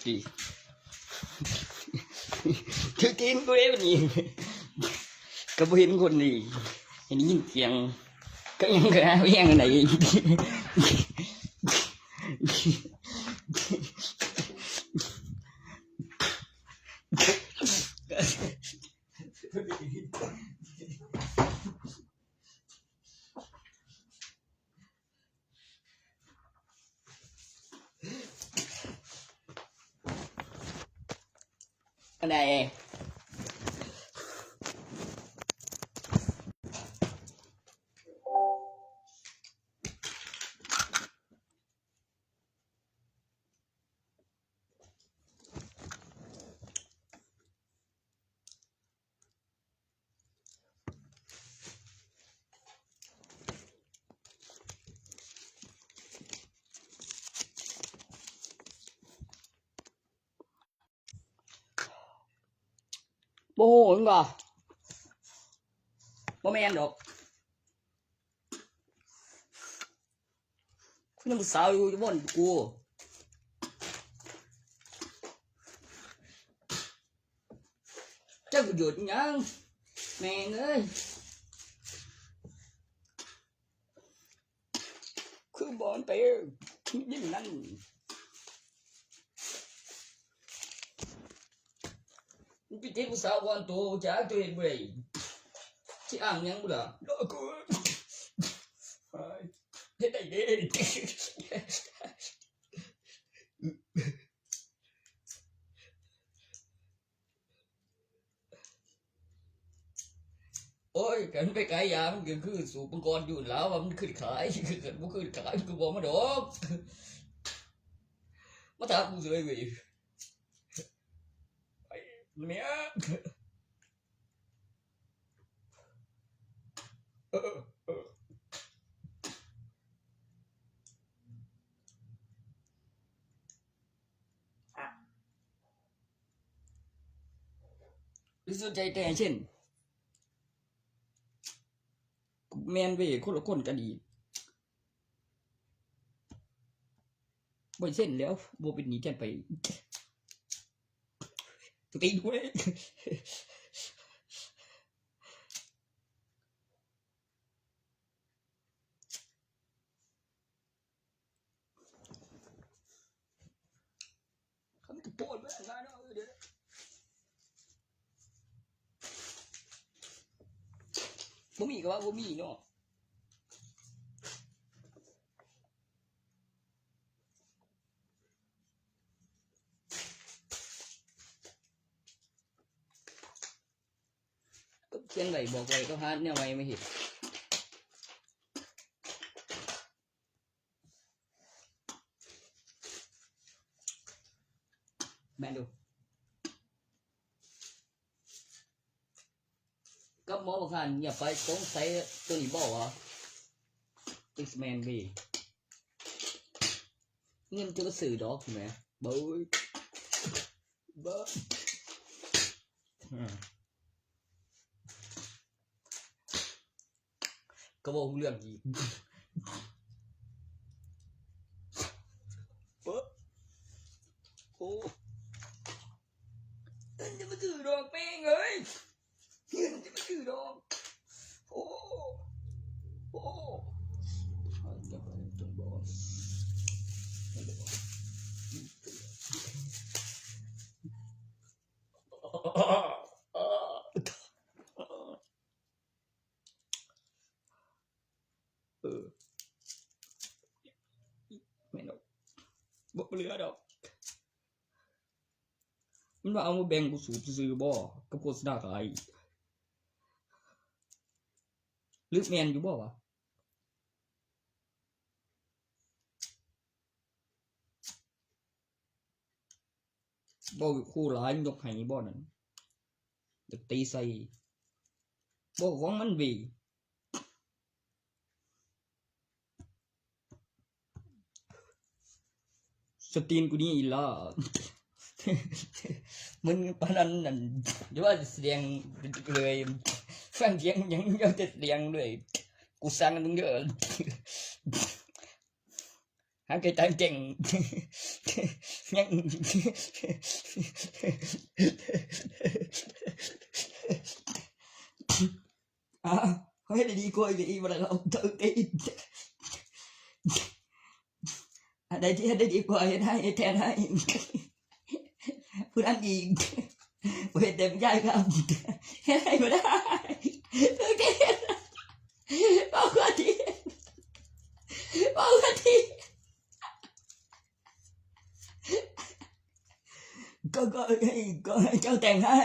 ดีถือตีนกูเองนี่ก็บ่เห็นคนนี่เห็นยินเสียงก็ยังกระแย่งไหนอะไรโบ้เห็นป่ะบ่แม่นดอกคุณยังสาวอยู่บนกูเจ้ากูหยุดยังแม่งเอ้ยคือบอลไปยิ่งนั่นพี่เจ้าสาวบอลโตจ้าตัวเองบ่ได้ที่อ่างยังบ่ล่ะรอกูเฮ็ดได้เด้โอ้ยกันไปขายยามันก็คือสูบมังกรอยู่แล้วว่ามันขึ้นขายคือกันบ่ขึ้นขายกูบอกมาดอกมาถามกูเลยเว้ยไอ้เมียรู้สนใจแต่เช่นแมนเว้ยคนละคนกันดีบ่เส้นแล้วบ่เป็นหนีกันไปตัวตีด้วยเขาไม่ถูกโปนไปงานเนาะเดี๋ยวบ่มีก็ว่าบ่มีเนาะก็เขียนไว้บอกไว้ก็หาแนวไว้ไม่เห็นแม่ดูก็หมอบอกว่าอย่าไปสงสัยตัวนี้บอกว่า X-Men บีเงินจะก็สื่อดอกใช่ไหมบุ้ยบ้าก็บอกเรื่องอีกปุ๊บโอ้เงินจะมาสื่อดอกแม่งเอ้ยเงินจะมาสื่อดอกโอ้โอ้จะไปจนบอกไม่ดอกบอกเรือดอกมันว่าเอามาแบ่งกูสูบซื้อบ่กับโฆษณาขายลึกแมนอยู่บ่วะบ่คู่ร้ายยกให้บ่นั่นเด็กตีใส่บ่ของมันวีสตีนกูนี่อีล่ะมึงปานนั้นนั่นเดี๋ยวว่าเสียงเลยฟังเสียงยังจะเสียงเลยกูสั่งมึงเยอะ หาเก่งเก่งยังเฮ้ยดีกว่าอีบ่ได้เราตึกได้ที่ได้ดีกว่าให้แทนให้ผู้นั้นอีกเฮ็ดเต็มใจครับให้บ่ได้เอากว่าที่ก็ให้เจ้าแต่งให้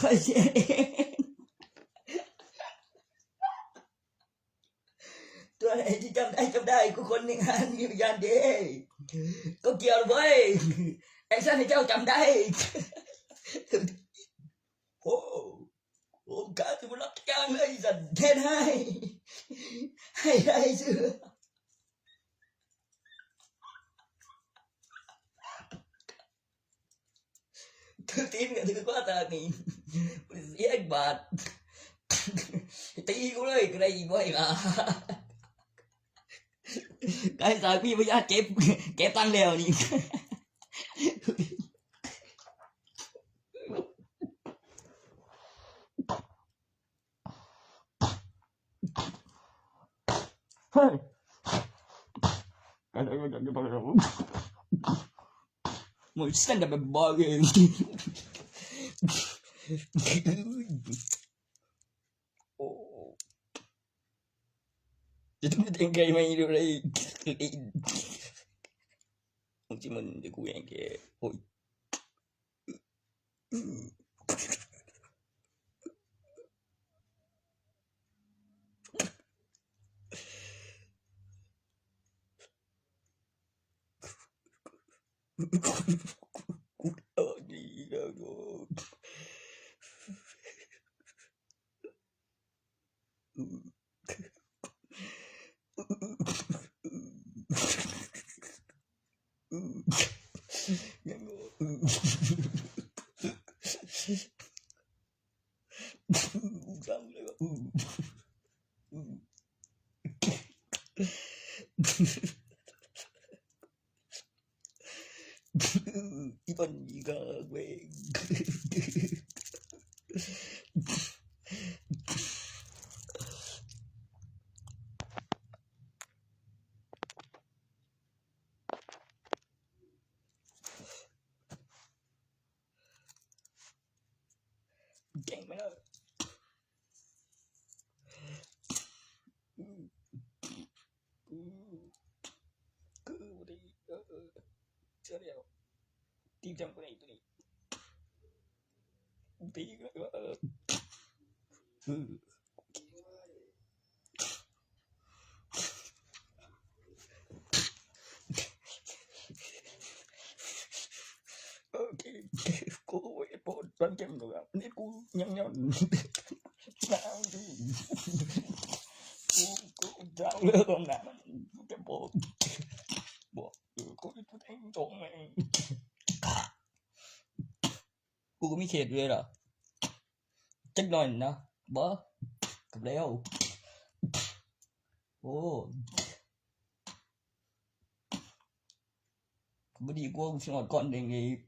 ค่อยเสียเองตัวไหนที่จำได้กูคนหนึ่งหันอยู่ยานเด้ก็เกี่ยวเว้ยแอคชั่นให้เจ้าจำได้โอ้กาจะมารับจ้างเลยสัตว์แทนให้ได้ซื้อถือตีนก็ถือกว่าตานี่เสียบาทตีกูเลยก็ได้อีกไว้ล่ะไอ้สาวพี่พยาเก็บตังค์แล้วนี่เฮ้ยมึงเส้นแบบบ้าเองโอ้จะต้องเป็นไงไม่รู้เลยมึงจะมันจะกูยังแกโอ้ยดีแล้วจังเลยอีปันอีกาเว้ยเก่งไหมล่ะเชื่อเดียวตีจังกูนี่ตัวนี้ตีก็โอเคกูไว้ปวดตั้งใจมึงอ่ะนี่กูยังดิกูจังเลยตรงนั้นจะบอกกูพูดเองตรงเองกูก็มีเขตด้วยเหรอจักหน่อยนะบ่กับแล้วโอ้บ่ดีกว่ากูสิอดก่อนเองอีก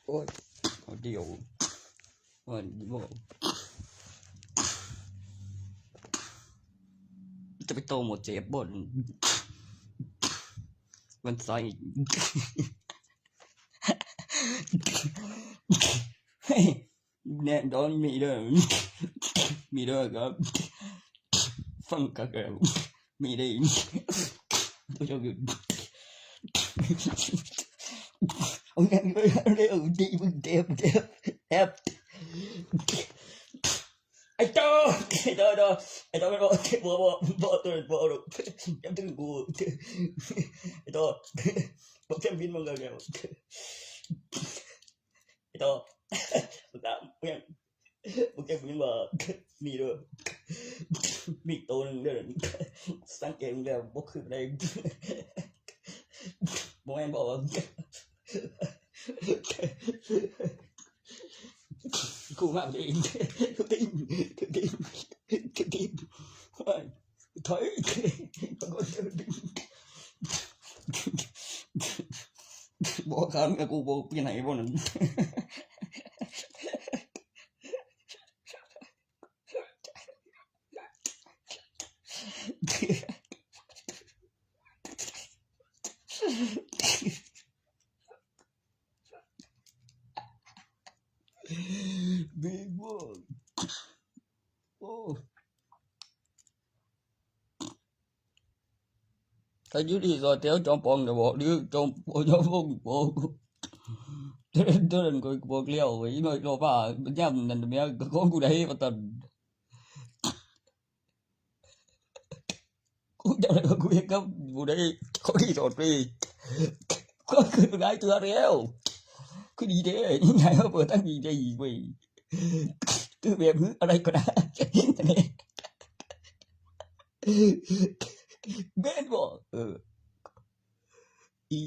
โอ้ยเดี๋ยววันบ่จะไปโตหมดเจ็บบ่นมันใส่แน่นอนมีเด้อครับฟังกักแล้วมีได้ผู้ชมอยู่เอาอย่างนี้ได้ดีมึงเจ็บแอบไอ้โตมันบ่ตัวบ่หรอกยังถึงกูไอ้โตบ่เต็มบินมึงแล้วไอ้โตบ่ตามเพิ่นบ่เก็บบินบ่มีเด้อมีตัวนึงเด้อสังเกตแล้วบ่คือได้บ่แม่นบ่กูมาเองทุกทีถอยบอกคำกูบอกไปไหนบ่นั่นBig boy. Oh. ถ้าอยู่ที่สอแถวจอมปองจะบอกหรือจอมปองบอกเดินก็บอกเลี้ยวไว้หน่อยรอป่าย่ำนั่นแม่ก็ของกูได้บ่ตันกูจะได้กูเฮ็ดกับกูได้เขาที่สอดไปก็คือได้ตัวแล้วคือดีเด้ยังไงเปิดตั้งดีได้อีกเว้ยคือแบบอะไรก็ได้แม่นบ่อี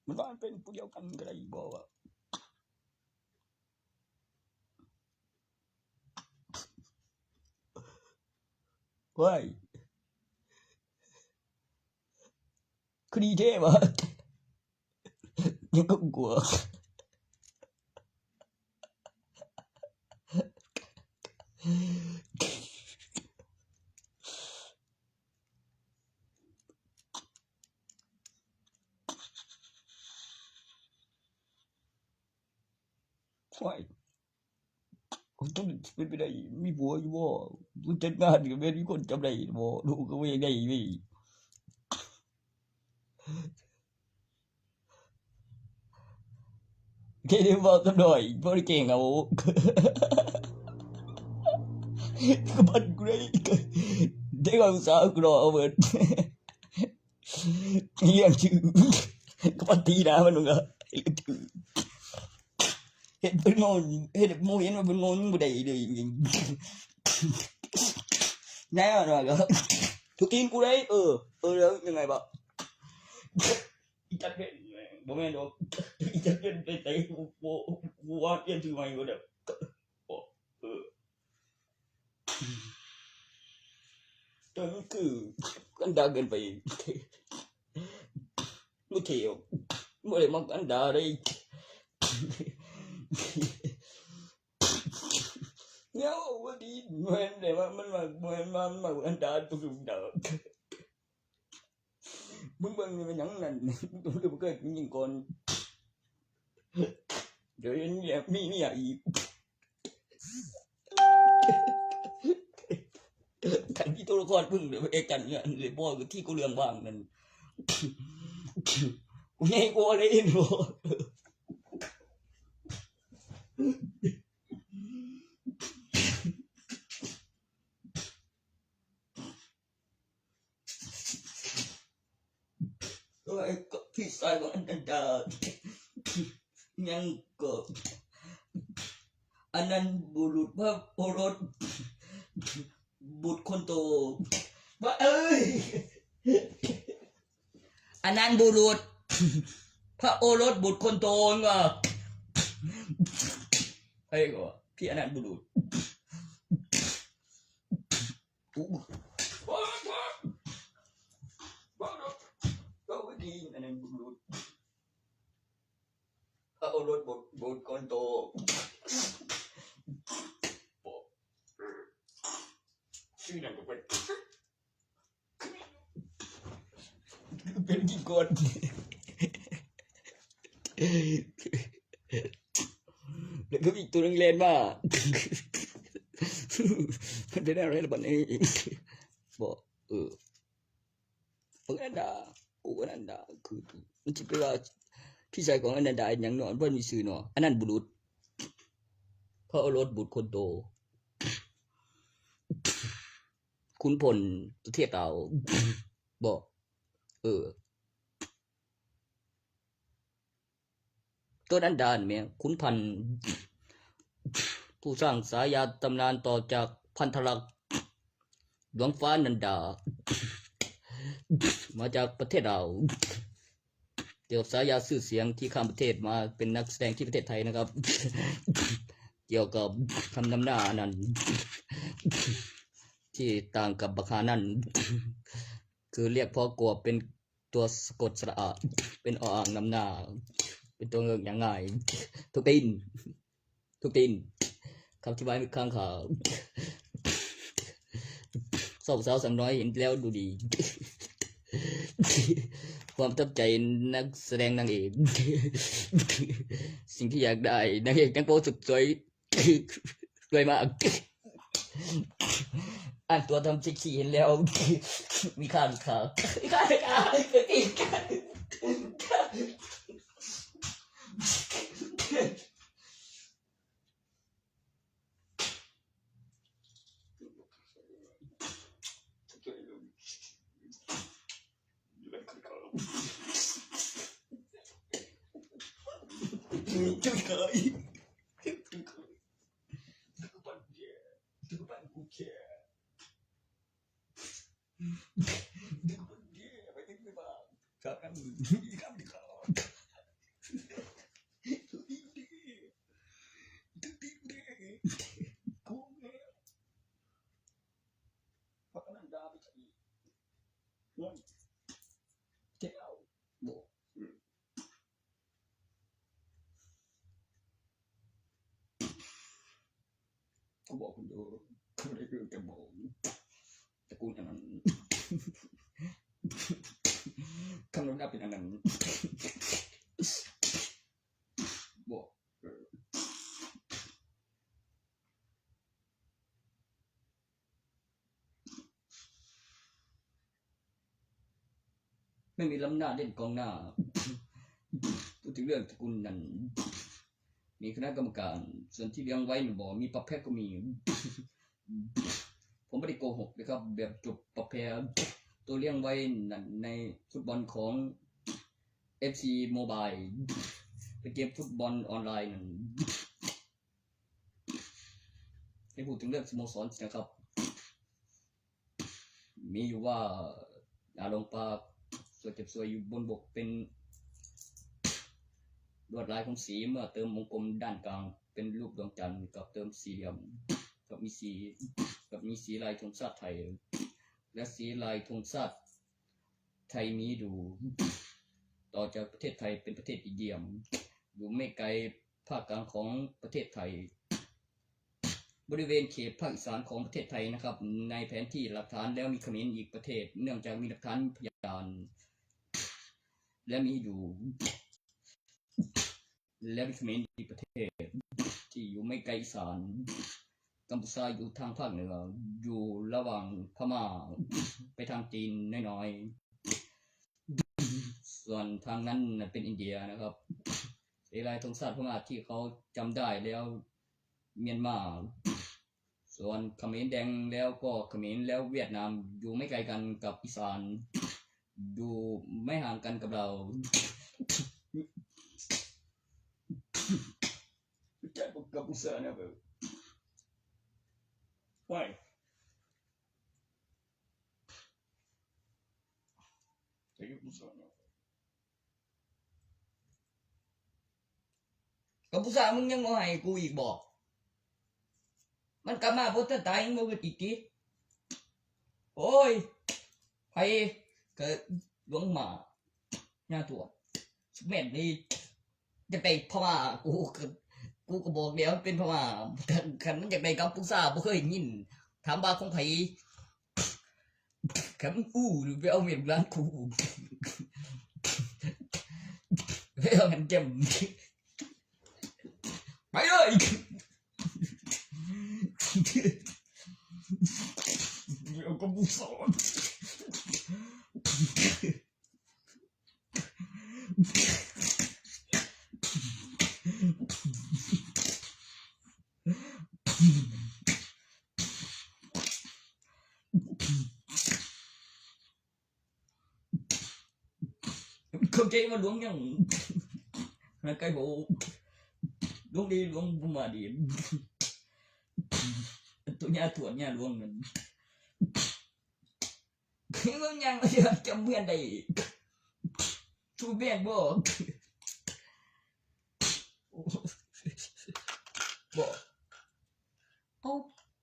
มันว่าเป็นผู้เดียวกันก็ได้บ่ว่าเฮ้ยคือดีเด้บ่ยังก็กลัวWhy? ต้องเป็นไปได้มีผัวอยู่บ่ผู้จัดงานก็แม่นมีคนจำได้บ่ลูกก็บ่ได้เว้ยแค่นี้บอกซะหน่อยบ่ได้เก่งเอาก็บันกูได้เด็กสาวกูรอเอาเบิดเรียกชื่อก็ปฏินะมันก็เฮ็ดเป็นงอนเฮ็ดบ่เห็นว่าเป็นงอนบ่ได้เลยจริงๆแน่ว่าก็ทุกทีกูได้แล้วยังไงบ่อีจัดเป็นบ่แม่นดอกอีจัดเป็นไปไสกูว่าเปลี่ยนชื่อใหม่ก็ได้ตอนคือกันดาเกินไปบ่เที่ยวบ่ได้มักกันดาได้เนี่ยว่าดีเหมือนแต่ว่ามันอันดาตุกดามึงเบิ่งนี่มันหยังนั่นมึงบ่เคยยิงก่อนเดี๋ยวเนี่ยมีอีกกันที่ตัวละครพึ่งเดี๋ยวเอกกันเนี่ยเลยบ่ที่กูเรื่องบ้างนั่นกูใหญ่กว่าเลยบ่ก็พี่ชายของอันดายังก็อันนั้นบุรุษพระโอรสบุตรคนโตว่าอันนั้นบุรุษพระโอรสบุตรคนโตว่าไอ้ก็พี่อันนั้นบุรุษก็ดีอันนั้น รถบดคนโตชื่อนั่นก็เป็นกี่คนแล้วก็มีตัวนึงเล่นมามันเป็นอะไรล่ะบัดนี้บอกพวกนั้นด่ากูก็นั่นด่าคือมันจะเป็นว่าพี่ชายของอันนั้นด่าอย่างนอนเพื่อนมีชื่อเนาะอันนั้นบุรุษเขาเอารถบุตรคนโตคุณพลประเทศเราบอกตัวนั้นด่าเนี่ยคุณพันผู้สร้างสายาตำนานต่อจากพันธลักษณ์ดวงฟ้านันดามาจากประเทศเราเกี่ยวกับสายาชื่อเสียงที่ข้ามประเทศมาเป็นนักแสดงที่ประเทศไทยนะครับเกี่ยวกับคำนำหน้านั้นที่ต่างกับบัคานั่นคือเรียกพ่อกบเป็นตัวสะกดสระอาเป็นออ่างนำหน้าเป็นตัวเงินอย่างง่ายทุกตีนคำที่ไว้ไม่ข้างข่าวสาวสั่งน้อยเห็นแล้วดูดีความตั้งใจนักแสดงนางเอกสิ่งที่อยากได้นางเอกนางโป๊สุดสวยสวยมากอ่านตัวทำเซ็กซี่เห็นแล้วมีค่าเขาบอกคุณดูเขาได้เรื่องจะบอกแต่กูอย่างนั้นคำนั้นได้เป็นอันนั้นบอกไม่มีล้ำหน้าเด่นกองหน้าพูดถึงเรื่องตระกูลนั้นมีคณะกรรมการส่วนที่เลี้ยงไว้มันบอกมีปรับแพ้ก็มีผมไม่ได้โกหกนะครับแบบจบปรับแพ้ตัวเลี้ยงไว้ในฟุตบอลของ FC Mobile เป็นเกมฟุตบอลออนไลน์นั่นให้พูดถึงเรื่องสโมสรนะครับมีอยู่ว่าอาลงปาสวยเจ็บสวยอยู่บนบกเป็นลวดลายของสีเมื่อเติมวงกลมด้านกลางเป็นรูปดวงจันทร์กับเติมสี่เหลี่ยมกับมีสีลายธงชาติไทยและสีลายธงชาติไทยมีดูต่อจากประเทศไทยเป็นประเทศอินเดียอยู่ไม่ไกลภาคกลางของประเทศไทยบริเวณเขตภาคอีสานของประเทศไทยนะครับในแผนที่หลักฐานแล้วมีเขมรอีกประเทศเนื่องจากมีหลักฐานพยานและมีอยู่และมีเขมรอีกประเทศที่อยู่ไม่ไกลอีสานกัมพูชาอยู่ทางภาคเหนืออยู่ระหว่างพม่าไปทางจีนน้อยๆส่วนทางนั้นเป็นอินเดียนะครับสีลายธงชาติพม่าที่เขาจำได้แล้วเมียนมาส่วนเขมรแดงแล้วก็เขมรแล้วเวียดนามอยู่ไม่ไกลกันกับอีสานอยู่ไม่ห่างกันกับเราจะบอกกับอุตสาหนะเบอร์ว้ายจะยุบอุตสาหนะกับอุตสาหมึงยังมาให้กูอีกบอกมันกลับมาพุทธตายยังมาอีกทีโอ้ยไปเกิดหลวงหมาหน้าตัวแม่นนี่ จะไปพม่ากูก็บอกเดี๋ยวเป็นพม่าคันมันอยากได้กัมพูชาบ่เคยยินถามว่าของไผคันอู้ไปเอาเมียนร้านกูไปเอาหันเจ็มไปเลยเดี๋ยวกัมพูชาเข้าใจว่าหลวงยังนะไกลโบหลวงดีหลวงบุมาดีตัวญาถั่วญาหลวงนั่นมันยังจำเพื่อนได้ชูเบี้ยนบ่บ่เอา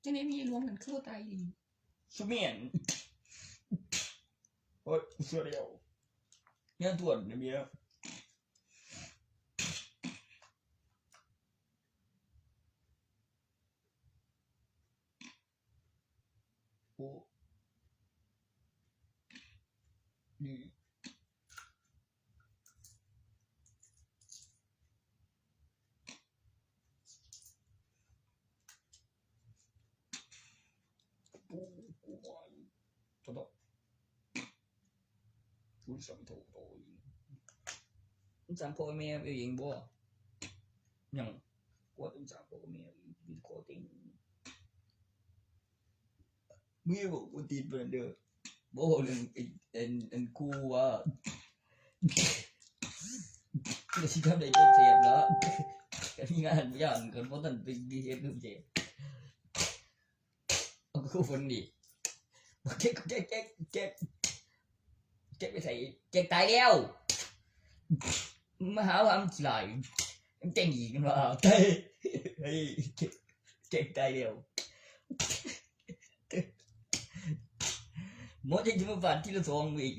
จะได้มีหลวงนั่นคือตายดีชูเบี้ยนโอ้ยเสือเดียวญาถั่วเนี่ยเมียโอ้นี่ปูกูวายตบกูสั่งโทรโตสั่งพ่อแม่เองบ่ยังกูต้องสั่งพ่อแม่มีข้อติงมือบอกกูติดเด้อบ่เรื่องไอ้กูว่าจะสิทำได้ก็เจ็บแล้วก็มีงานอย่างกันบ่ทันไปเฮ็ดรูปเจ็บเอากูฝนดิเจ๊ไปใส่เจ๊ตายแล้วมาหาว่ามันสิหลายมันเจ๊งอีกกันว่าเฮ้ยเจ๊ตายแล้วหมอจะมาบาดที่ละ2อีก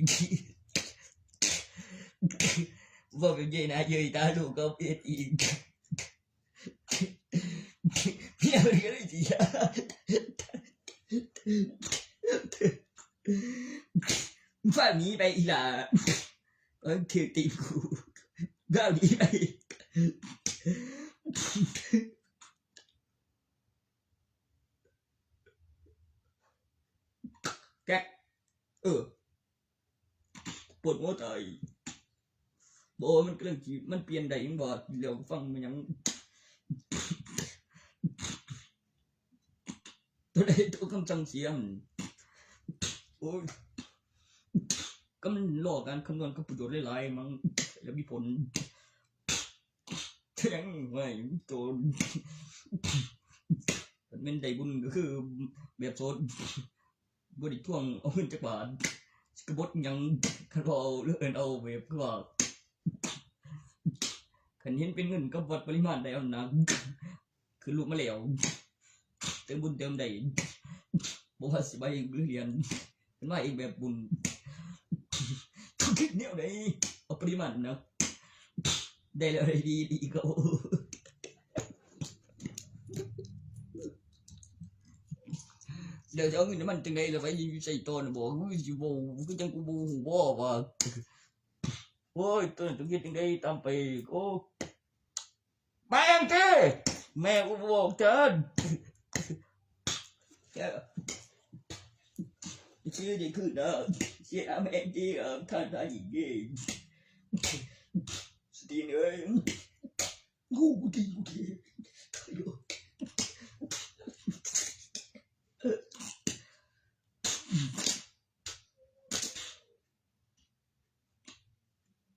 ว่าเป็นยัยนะยัยตาลูกก็เป็นอีกพี่อะไรกันเลยจีฝ่ายนี้ไปอีหล่าถือตีกูฝ่ายนี้ไปแกปวดหัวใจบ่มันเรื่องที่มันเปลี่ยนได้ยังบ่เดี๋ยวฟังมันยังตัวใดตัวคำสั่งเสียงโอ้ยก็มันหลอกการคำนวณกับประโยชน์หลายๆมั้งแล้วมีผลแทงไม่โจรเป็นได้บุญก็คือแบบโซนบริท่วงเอาเงินจากบาทกระบดยังคันพอเลื่อนเอาแบบก็ว่าขันเห็นเป็นเงินก็วัดปริมาณได้เอาหนักคือลูกมาแล้วเติมบุญเติมได้บอกว่าสิไปเรียนเป็นว่าเองแบบบุญต้องคิดแนวไหนเอาปริมาณนะได้แล้วได้ดีก็เดี๋ยวจะเอาเงินน้ำมันจังไงเลยไปใส่ตัวนะบอกกูโบกูจังกูโบหูบ่ว่าโอ้ยตัวต้องคิดจังไงตามไปโอ้แม่งเจ้แม่กูบอกเชิญชื่อจะขึ้นนะเสียแม่งเจ้ท่านได้ยินเองสตีนเอ้ยกูดี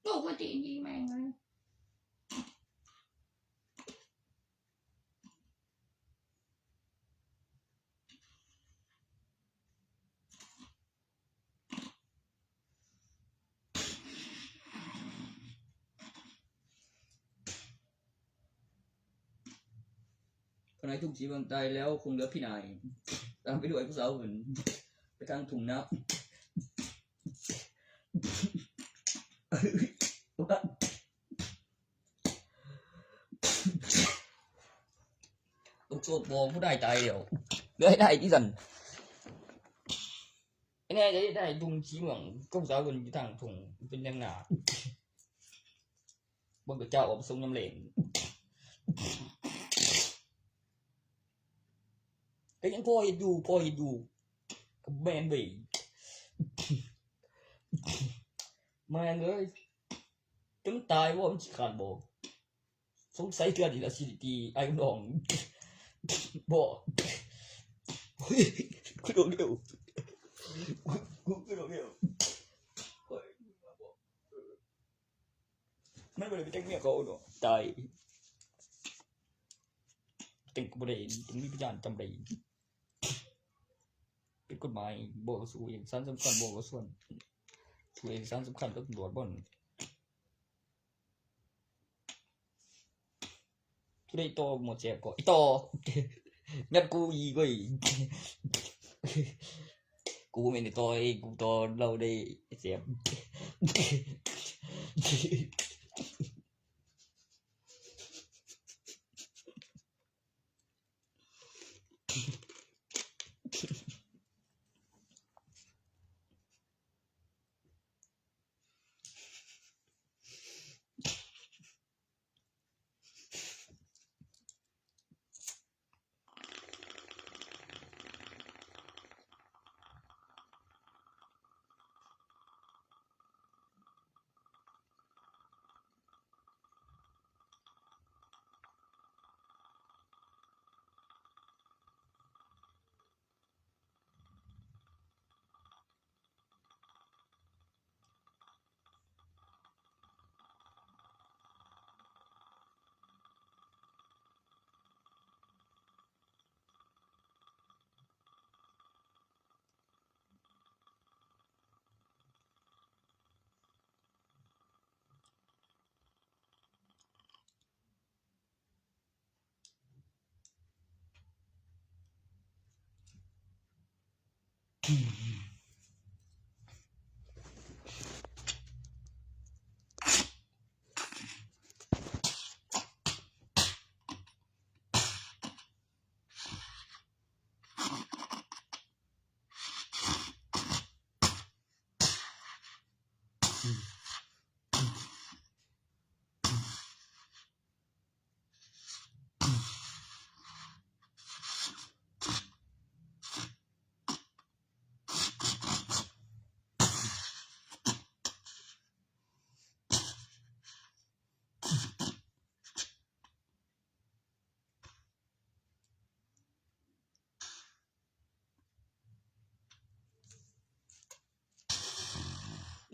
ปกติดีแม่งเลยคนไหนทุกชีวิตตายแล้วคงเหลือพี่นายตามไปด้วยผู้สาวอื่นไปทางถุงน้ำ โสดบ่ผู้ใดตายแล้วเหลือให้ได้ที่ซั่นไอ้แน่จะได้ดุงสีเมืองก็สาวเพิ่นอยู่ทางทุ่งเป็นแนวหน้าบ่ก็เจ้าออกไปส่งยามแลงก็ยังพอเฮ็ดอยู่ก็แม่นเว้ยแม่นเอ้ยจนตายบ่มันสิขาดบ่สงสัยเทื่อนี่ล่ะสิตีไอ้น้องบ่เฮ้ยกูโดนเร็วกูโดนเร็วเฮ้ยมันบ่ได้ไปแต่งเมียเขาเนาะตายแต่งก็บ่ได้ต้องมีพยานจำได้เป็นกฎหมายบ่สู้เอกสารสำคัญบ่ก็ส่วนสู้เอกสารสำคัญกับตำรวจบ่ผู้ใดต่อหมดแซ่บก็อีต่องัดกูอีกเว้ยกูไม่ได้ต่อเองกูต่อเราได้แซ่บ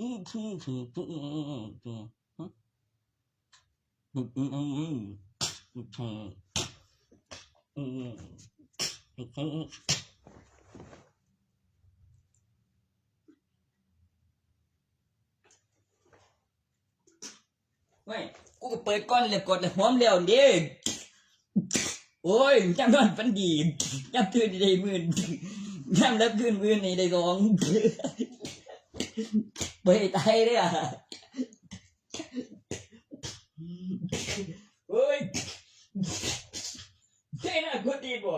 ไม่กูก็เปิดก่อนแล้วกดแล้วหอมแล้วเด้โอ้ยจังนอนฝันดียามตื่นได้มื่นยามรับคืนมื่นนี่ได้ร้องบ่ให้ตายเด้อโอ้ยใช่น่ะคนดีบ่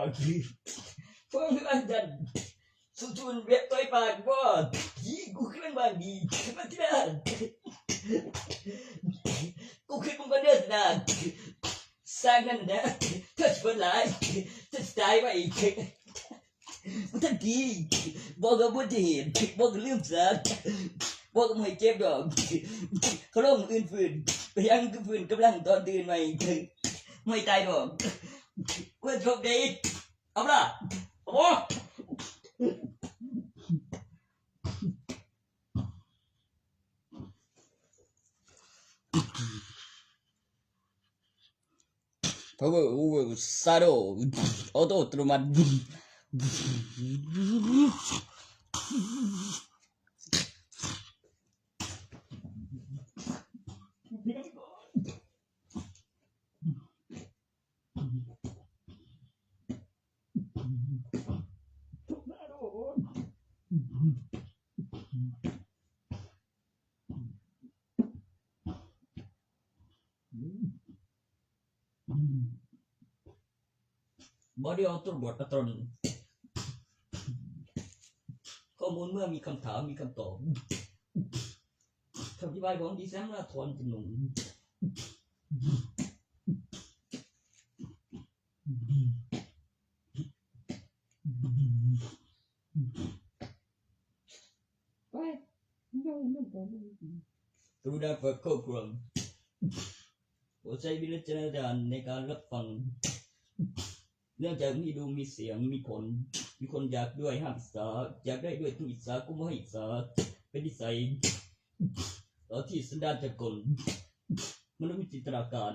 ฟังอันจันสุจุนเว็บต้อยปากบ่ยี่กูขึ้นบ้านดีมาที่นั่นกูขึ้นมึงก็เดินนะสร้างนั่นนะถ้าชวนหลายจะตายไปมันทันทีบอกกับบ่ได้เห็นบอกกับลืมซะบอกกับไม่เจ็บดอกเขาลงอื่นฝืนไปยังคือฝืนกำลังตอนตื่นใหม่ไม่ตายดอกว่าโชคดีเอาล่ะโอ้Power over Sado Auto Truman บ่ได้เอาตัวบทอัตรนข้อมูลเมื่อมีคำถามมีคำตอบคำอธิบายของดิแซมนาธรจุนงกรุณาเปิดข้อความโปรดใช้วิจารณญาณในการรับฟังเนื่องจากมีดูมีเสียงมีคนอยากด้วยห้ามอิสาอยากได้ด้วยทุกอิสาก็ไม่ให้อิสาเป็นนิสัยต่อที่สันดานจะกลมนุษย์มีจินตนาการ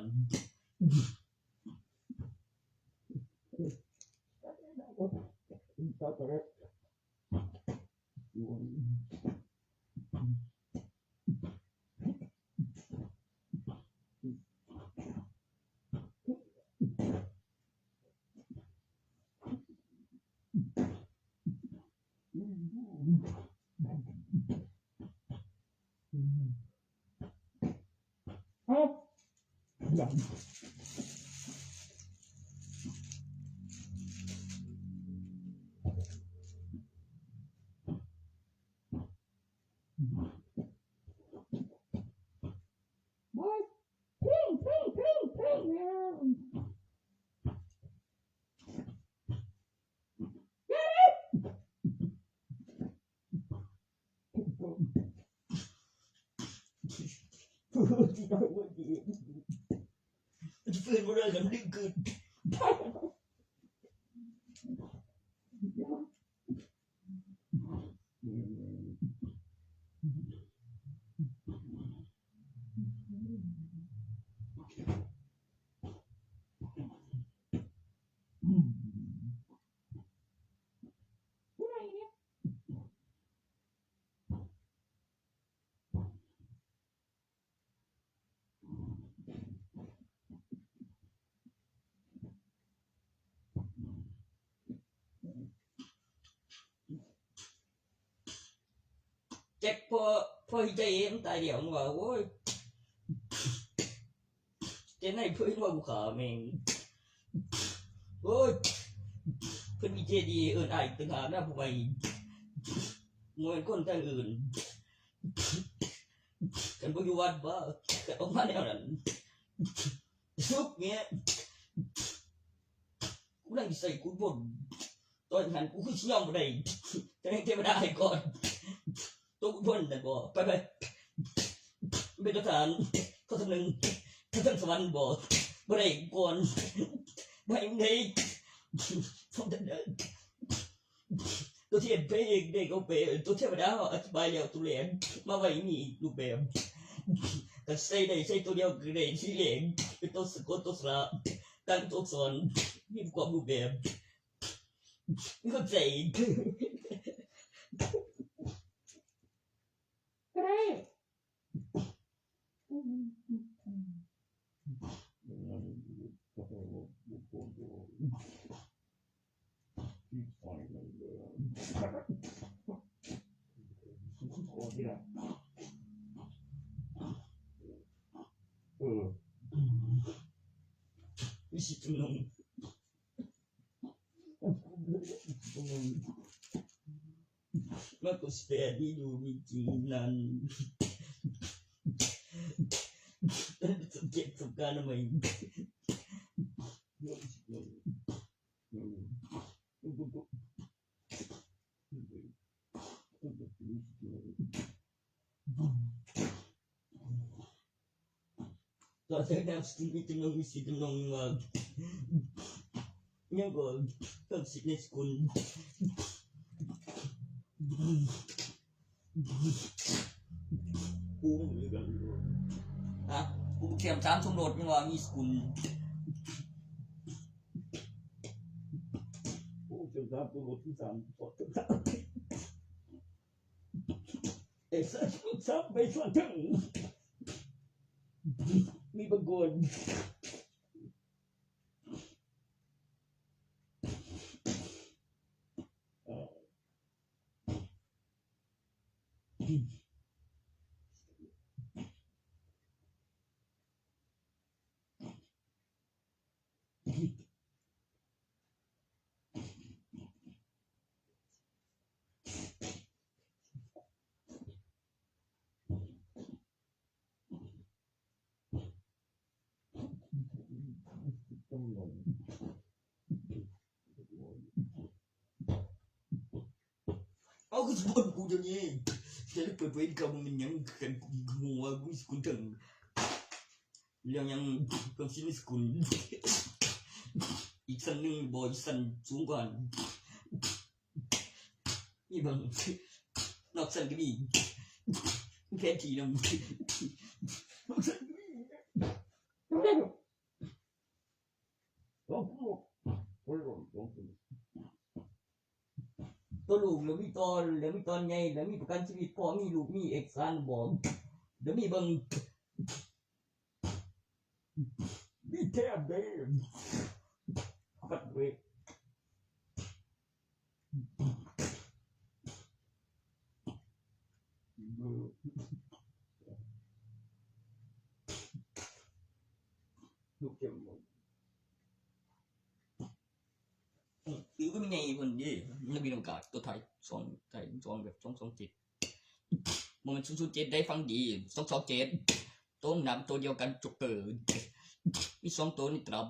ฟื้นบ่ได้กันดึงขึ้นแจ็คพอใจเองตายเดียวว่าโอ้ยเจนให้เพิ่นว่ากูขาแม่งโอ้ยเพิ่นมีเจดีเอิ้นอ้ายตึงหาหน้าผู้ใหม่มวยคนทางอื่นกันบ่อยู่วัดบ่ก็ออกมาแนวนั้นซุกเงี้ยกูนั่งใส่กูบ่นตอนนั้นกูคือสิยอมบ่ได้แต่ให้เทวดาให้ก่อนตัวกูบ่นนั่นบ่ไปเป็นทหารเขาสำนึงทั้งสวรรค์บ่ได้ก่อนบ่ให้มึงได้ฟังแต่ตัวที่เพลงเด็กเอาไปตัวเทวดาอธิบายแล้วตัวแหลมมาไว้นี่รูปแบบแต่ใส่ได้ใส่ตัวเดียวคือได้ที่แหลมเป็นตัวสะกดตัวสระตั้งตัวสอนมีความรูปแบบมีเข้าใจวิชิตนงมากกว่าสเปรนี่ดูมีจริงนั้นสังเกตสงการทำไมตอนแรกนะสติจำนวนวิสิตจำนวนว่ายังก็เพิ่มสิในสกุลกูเหมือนกันกูเขียน3ชั่วโมงยังว่ามีสกุลกูเขียน3ชั่วโมงที่3ปอดเอ็กซ์ซับไปส่วนถึงมีบางคน เอาคือบ่กูเดี๋ยวนี้จะเปิดเผยกับมันยังกันหัวกูสกุลถึงเรื่องยังก็สิสกุลอีกสันนึงบ่อีสันสูงกว่านี่บางนอกสันก็มีแค่ทีนำนอกสันตัวลูกแล้วมีตอนใหญ่แล้วมีประกันชีวิตพ่อมีลูกมีเอกสารบอกเดี๋ยวมีเบิ่งมีแท้เด้ปัดเวลูกเจ็บหมดคือก็ไม่ใหญ่เพิ่นดิมันมีโอกาสตัวไทย2ไทย2แบบ227มัน007ได้ฟังดี227ตัวนํตัวเดียวกันจุกเกิดมี2ตัวนี่ตรับ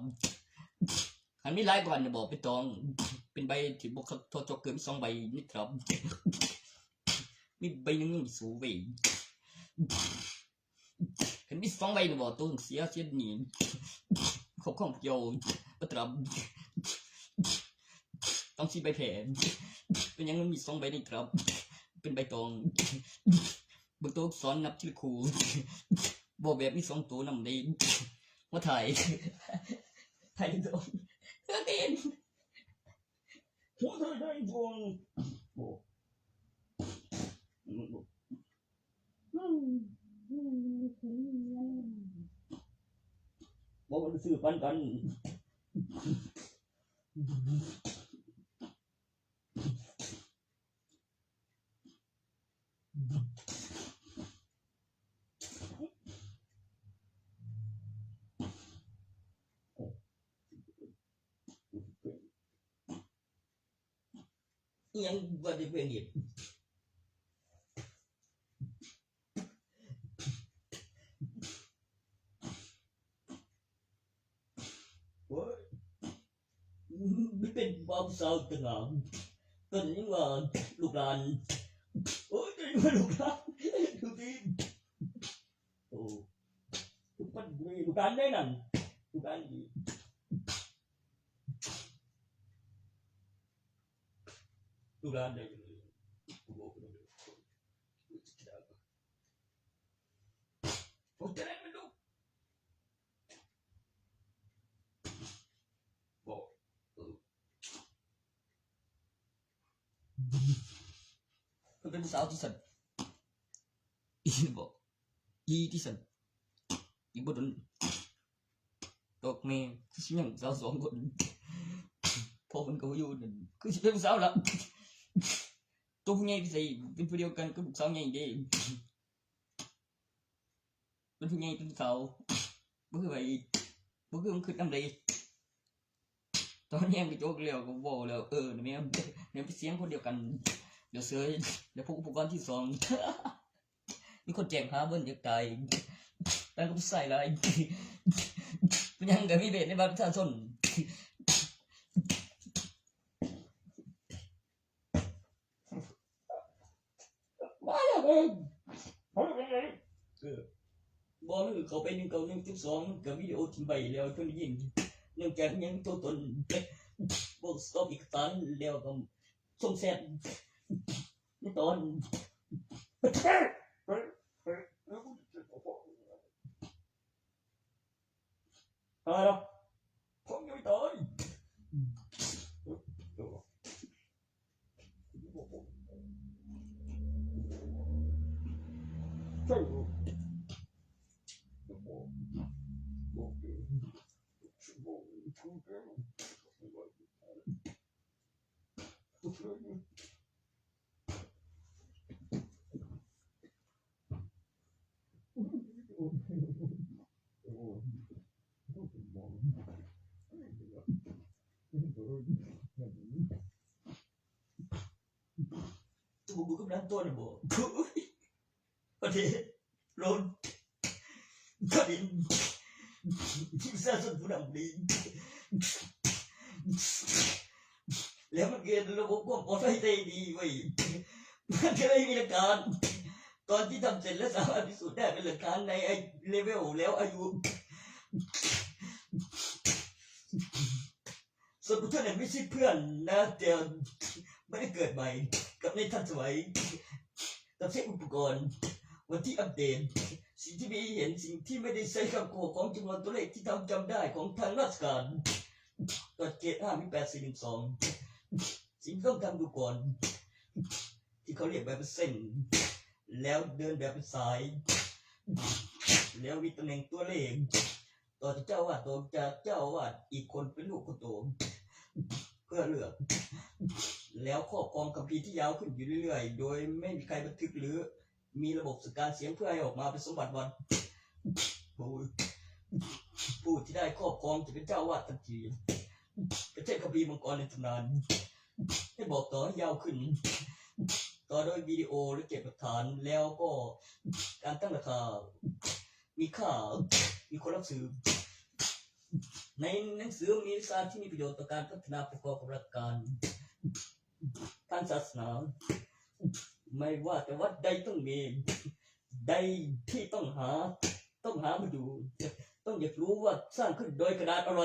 อันมีหลายกว่าน่ะบ่เป็นตองเป็นใบที่บ่ทอจกเกิดมี2ใบนี่ตรับมีใบนึงสูเว้ยเห็นมี2ใบน่ะบ่ตัวเสียนี่ครบของเกี่ยวบ่ตรับต้องสิใบแผนเป็นยังมี2ใบนี่ครับเป็นใบตองเบิ่งตัวอักษรนับทีละคู่บ่แบบมี2ตัวนำได้มาถ่ายตัวเต้นหัวถ่ายตรงโอ้บ่มันซื้อปันกันยังบ่ได้เป็นอีกโอ้ยมันเป็นบ่าวสาวตะงามตอนนี้ว่าลูกหลานโอ้ยเป็นลูกหลานดูดิโอ้ทุกคนมีลูกหลานได้นั่นลูกหลานดีลูกหลานได้โอ้แต่มันดูมันเป็นสาวที่สันอีบอกอีที่สันอีบดนตกเมย์คือสิยังสาว2คนพอมันก็อยู่นั่นคือสิเป็นสาวละตัวผู้ใหญ่ที่ใส่เป็นผู้เดียวกันกับสาวใหญ่เด้เป็นผู้ใหญ่เป็นสาวบ่คือว่าบ่คือมันคือนำได้ตอนนี้ก็โจกแล้วก็บ่แล้วแม่เนี่ยเป็นเสียงคนเดียวกันเดี๋ยวเสือเดี๋ยวพวกอุปกรณ์ที่2มีคนแจ้งหาเบิ่นอยากตายแต่ก็ใส่หลายมันยังก็มีเบ็ดในบัตรประชาชนมาแล้วเองบ่นึกเขาไป191.2ก็วิดีโอทิ้งไปแล้วเพิ่นยิงเนื่องจากยังตัวตนบ่สอบอีกตันแล้วก็ส่งแชทในตอนอะไรผมยังไม่ตายใช่กูกำลังตัวนะบ่ประเทศโลนกระดิ่งที่ซาสุดผู้นำดี แล้วมันเกิดระบบควบคุมได้ดีเว้ยมันก็เลยมีหลักการตอนที่ทำเสร็จแล้วสามารถพิสูจน์ได้เป็นหลักการในไอ้เลเวลแล้วอายุส่วนบุตรเนี่ยไม่ใช่เพื่อนนะแต่ไม่ได้เกิดใหม่กับในทันสมัยต้องใช้อุปกรณ์วันที่อัปเดตสิ่งที่ไม่เห็นสิ่งที่ไม่ได้ใช้คำโกหกของจำนวนตัวเลขที่ทำจำได้ของทางราชการตรวจเกต5 8 4 1 2สิ่งที่ต้องทำดูก่อนที่เขาเรียกแบบเป็นเส้นแล้วเดินแบบเป็นสายแล้วมีตำแหน่งตัวเลขต่อจากเจ้าวาดต่อจากเจ้าวาดอีกคนเป็นลูกคนโตเพื่อเลือกแล้วครอบครองคัมภีร์ที่ยาวขึ้นอยู่เรื่อยๆโดยไม่มีใครบันทึกหรือมีระบบสื่อการเสียงเพื่อให้ออกมาเป็นสมบัติวัดผู้ที่ได้ครอบครองจะเป็นเจ้าวาดทันทีเป็นเจ้าคัมภีร์มังกรในตำนานให้บอกต่อให้ยาวขึ้นต่อโดยวิดีโอหรือเก็บหลักฐานแล้วก็การตั้งราคามีค่ามีคนรับซื้อในหนังสือมีสารที่มีประโยชน์ต่อการพัฒนาประกอบกับหลักการทางศาสนาไม่ว่าแต่วัดใดต้องมีใดที่ต้องหามาดูต้องอยากรู้ว่าสร้างขึ้นโดยกระดาษอะไร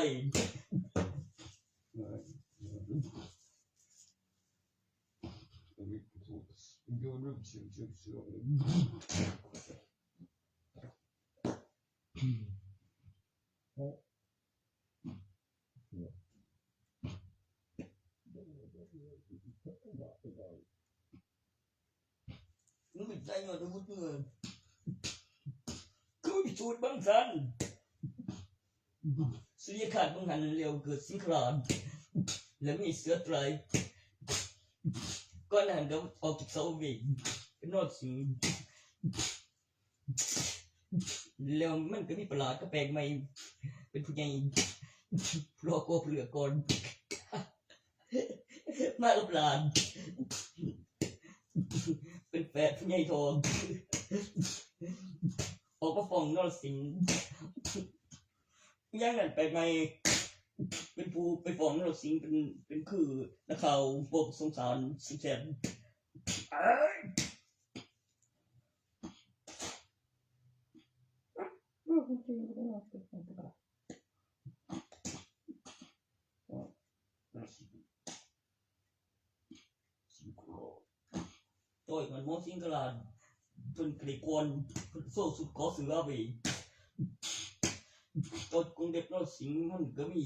มึงไม่ใจเงินอาวุธเงินคือพิสูจน์บางสันสุริยคาตบางหันเร็วเกิดสิงครานและมีเสือไตรก้อนหันก็ออกจากเสาวิ่งเป็นนอดสิงแล้วมันก็มีประหลาดก็แปลกใหม่เป็นผู้ใหญ่รอโกเปลือกก่อนมากับหลานเป็นแฝดผู้ใหญ่ทองออกมาฟ้องนอดสิงย่างนั้นไปใหม่เป็นผู้ไปฟ้องนอดสิงเป็นคือนักข่าวพวกสงสารสิแสนตัวอีกมันมอสิงกลาดจนกระดิกวนโซ่สุดขอเสือไปตัวกงเด็กนอสิงมันก็มี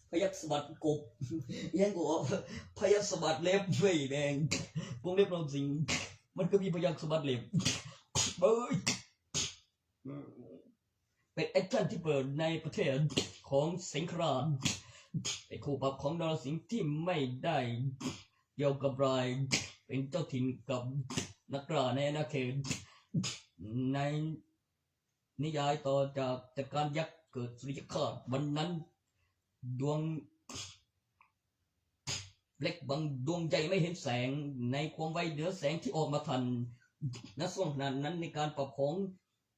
พยักสะบัดกบยังกูพยักสะบัดเล็บเว้ยแดงกงเด็กนอสิงมันก็มีพยักสะบัดเล็บเบ้ยเป็นแอคชั่นที่เปิดในประเทศของสิงครานเป็นคู่ปรับของนรสิงห์ที่ไม่ได้เกี่ยวกับรายเป็นเจ้าถิ่นกับนักกล้าในอาณาเขตในนิยายต่อจากการยักษ์เกิดสุริยคราสวันนั้นดวงเล็กบางดวงใหญ่ไม่เห็นแสงในความไวเหนือแสงที่ออกมาทันณช่วงนั้นในการปรับของ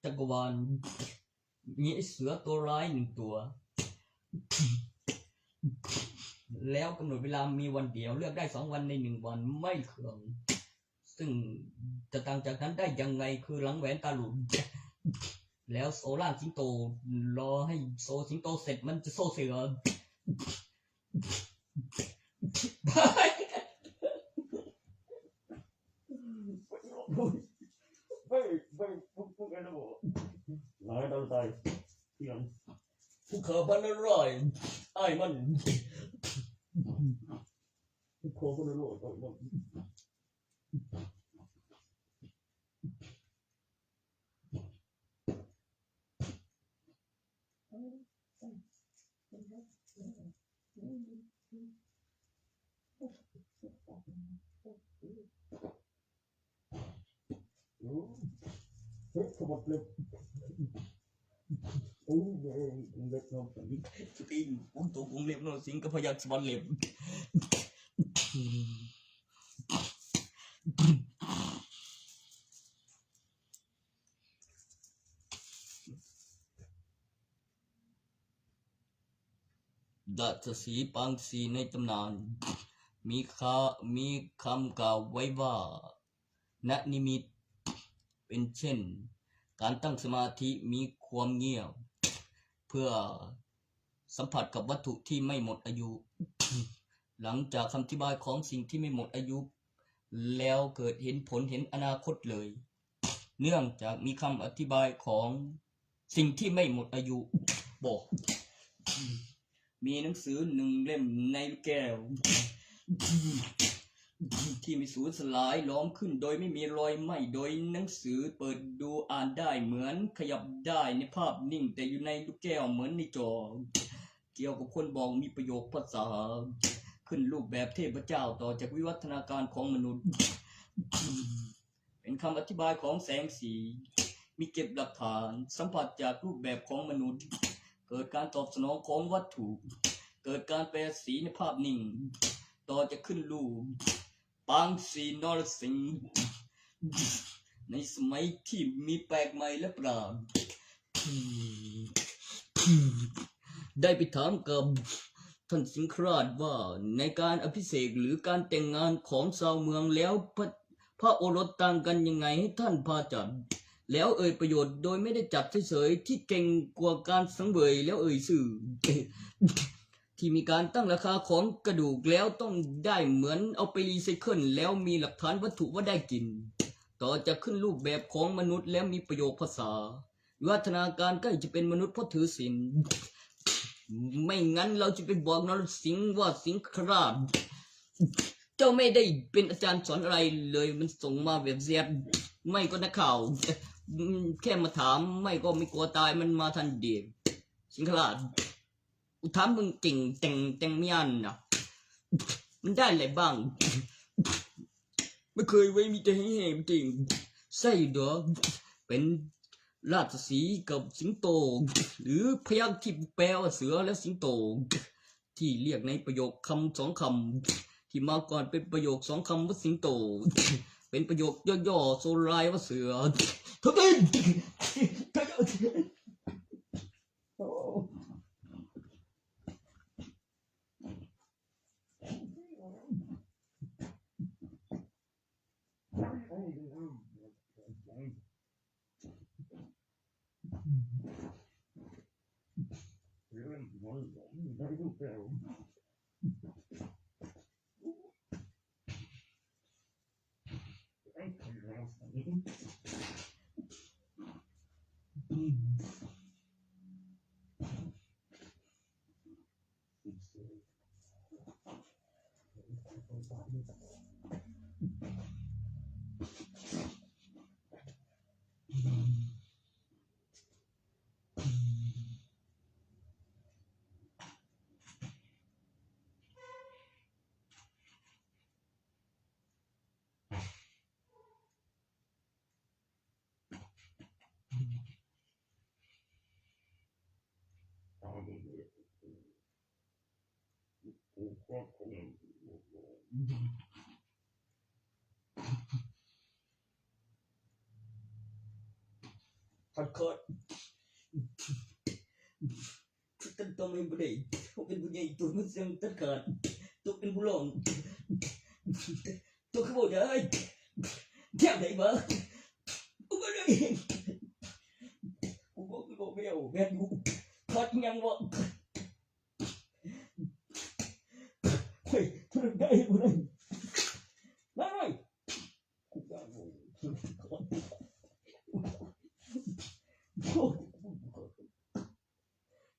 จักรวาลมีเสือตัวร้าย1 ตัวแล้วกำหนดเวลามีวันเดียวเลือกได้2 วันใน1 วันไม่เคืองซึ่งจะต่างจากนั้นได้ยังไงคือหลังแหวนตาหลุดแล้วโซล่าสิงโตรอให้โซสิงโตเสร็จมันจะโซเสือหลายตายเพียงผู้ขาบันร้อยไอ้มันผู้ขาบันร้อยไอ้มันสะบัดเล็บโอ้ยเล็บน้องสิงตีนปุ้งตัวปุ้งเล็บน้องสิงก็พยักสะบัดเล็บ ราชสีห์ปางสีในตำนานมีคำกล่าวไว้ว่าณนิมิตเป็นเช่นการตั้งสมาธิมีความเงียบเพื่อสัมผัสกับวัตถุที่ไม่หมดอายุ หลังจากคำอธิบายของสิ่งที่ไม่หมดอายุแล้วเกิดเห็นผลเห็นอนาคตเลยเนื่องจากมีคำอธิบายของสิ่งที่ไม่หมดอายุบอกมีหนังสือ1เล่มในแก้วที่มีสูญสลายล้อมขึ้นโดยไม่มีรอยไหม้โดยหนังสือเปิดดูอ่านได้เหมือนขยับได้ในภาพนิ่งแต่อยู่ในลูกแก้วเหมือนในจอเกี่ยวกับคนบอกมีประโยคภาษาขึ้นรูปแบบเทพเจ้าต่อจากวิวัฒนาการของมนุษย์เป็นคำอธิบายของแสงสีมีเก็บหลักฐานสัมผัสจากรูปแบบของมนุษย์เกิดการตอบสนองของวัตถุเกิดการแปลสีในภาพนิ่งต่อจะขึ้นรูปปางสีนรสิงห์ในสมัยที่มีแปลกใหม่และประหลาดได้ไปถามกับท่านสิงคราชว่าในการอภิเษกหรือการแต่งงานของชาวเมืองแล้วพระโอรสต่างกันยังไงให้ท่านพาจัดแล้วเอ่ยประโยชน์โดยไม่ได้จัดเฉยๆที่เก่งกว่าการสังเวยแล้วเอ่ยชื่อที่มีการตั้งราคาของกระดูกแล้วต้องได้เหมือนเอาไปรีไซเคิลแล้วมีหลักฐานวัตถุว่าได้กินต่อจะขึ้นรูปแบบของมนุษย์แล้วมีประโยคภาษาวิวัฒนาการใกล้จะเป็นมนุษย์เพราะถือศีลไม่งั้นเราจะไปบอกนรสิงห์ว่าสิงคราชเจ้าไม่ได้เป็นอาจารย์สอนอะไรเลยมันส่งมาแบบเสียดไม่ก็นักข่าวแค่มาถามไม่ก็ไม่กลัวตายมันมาทันเดียวสิงคราชกูถามมึงเก่งแต่งไม่อันนะมันได้อะไรบ้างไม่เคยไว้มีแต่ให้เห็นจริงใช่ดอกเป็นราชสีห์กับสิงโตหรือพยัคฆ์ที่แปลว่าเสือและสิงโตที่เรียกในประโยคคำ2คำที่มาก่อนเป็นประโยค2คำว่าสิงโตเป็นประโยคย่อๆโซลายว่าเสือทุกทีขัดท่านต้องไม่บริเขาเป็นผู้ใหญ่ตัวมันเสียงตัดขาดตัวเป็นผู้หลงตัวขบวนได้แค่ไหนบ้างกูไม่ได้กูบอกไม่เอาแม่กูขัดยังวะเฮ้ยทุกได้บุญไม่กูจะโง่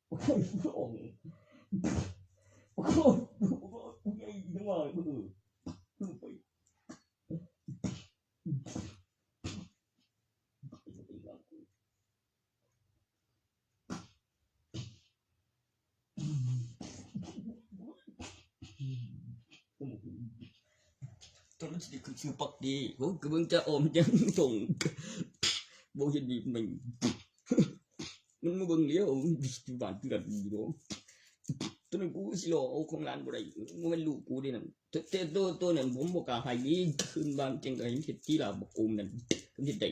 โอ้โหโอ้โหโอ้โหกูใหญ่จังวะกูไปตอนนั้นจะคือชื่อปักดีผมกำลังจะอมยังส่งโบเห็นดีมันมาเบิ่งเลี้ยวบ้านกันอยู่เนาะตอนนั้นกูสิรอเอาของร้านบ่ได้มันลูกกูดินั่นแต่ตัวนั้นผมบ่กล้าให้ดีขึ้นบ้านจังได๋เฮ็ดที่ล่ะบ่กุมนั่นก็เฮ็ดได้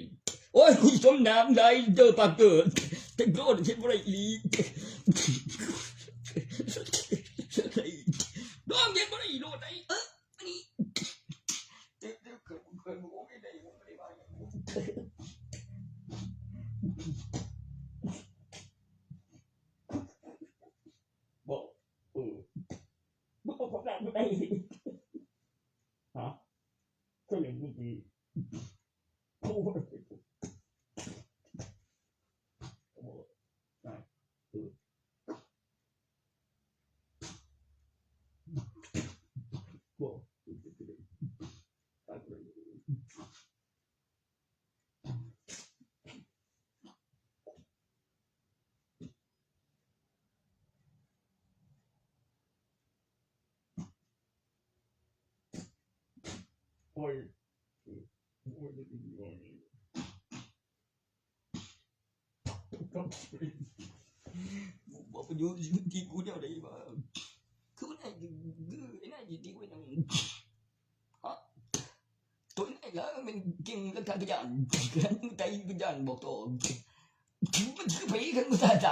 โอ้ยกูจมน้ำได้เจอปากเกิดแต่โดนเฮ็ดบ่ได้อี บอกบอกผมได้ไม่ได้ฮะก็อย่างนี้ดีโอ้โหบอกโอ้ยโอ้ยบอกไปอยู่ที่กูเดียวได้ป่ะคือมันไอ้นั่นที่กูยังฮะตัวนี้แล้วมันกินแล้วทานกันกันใจกันบอกตัวมันคือผีกันกูตายใจ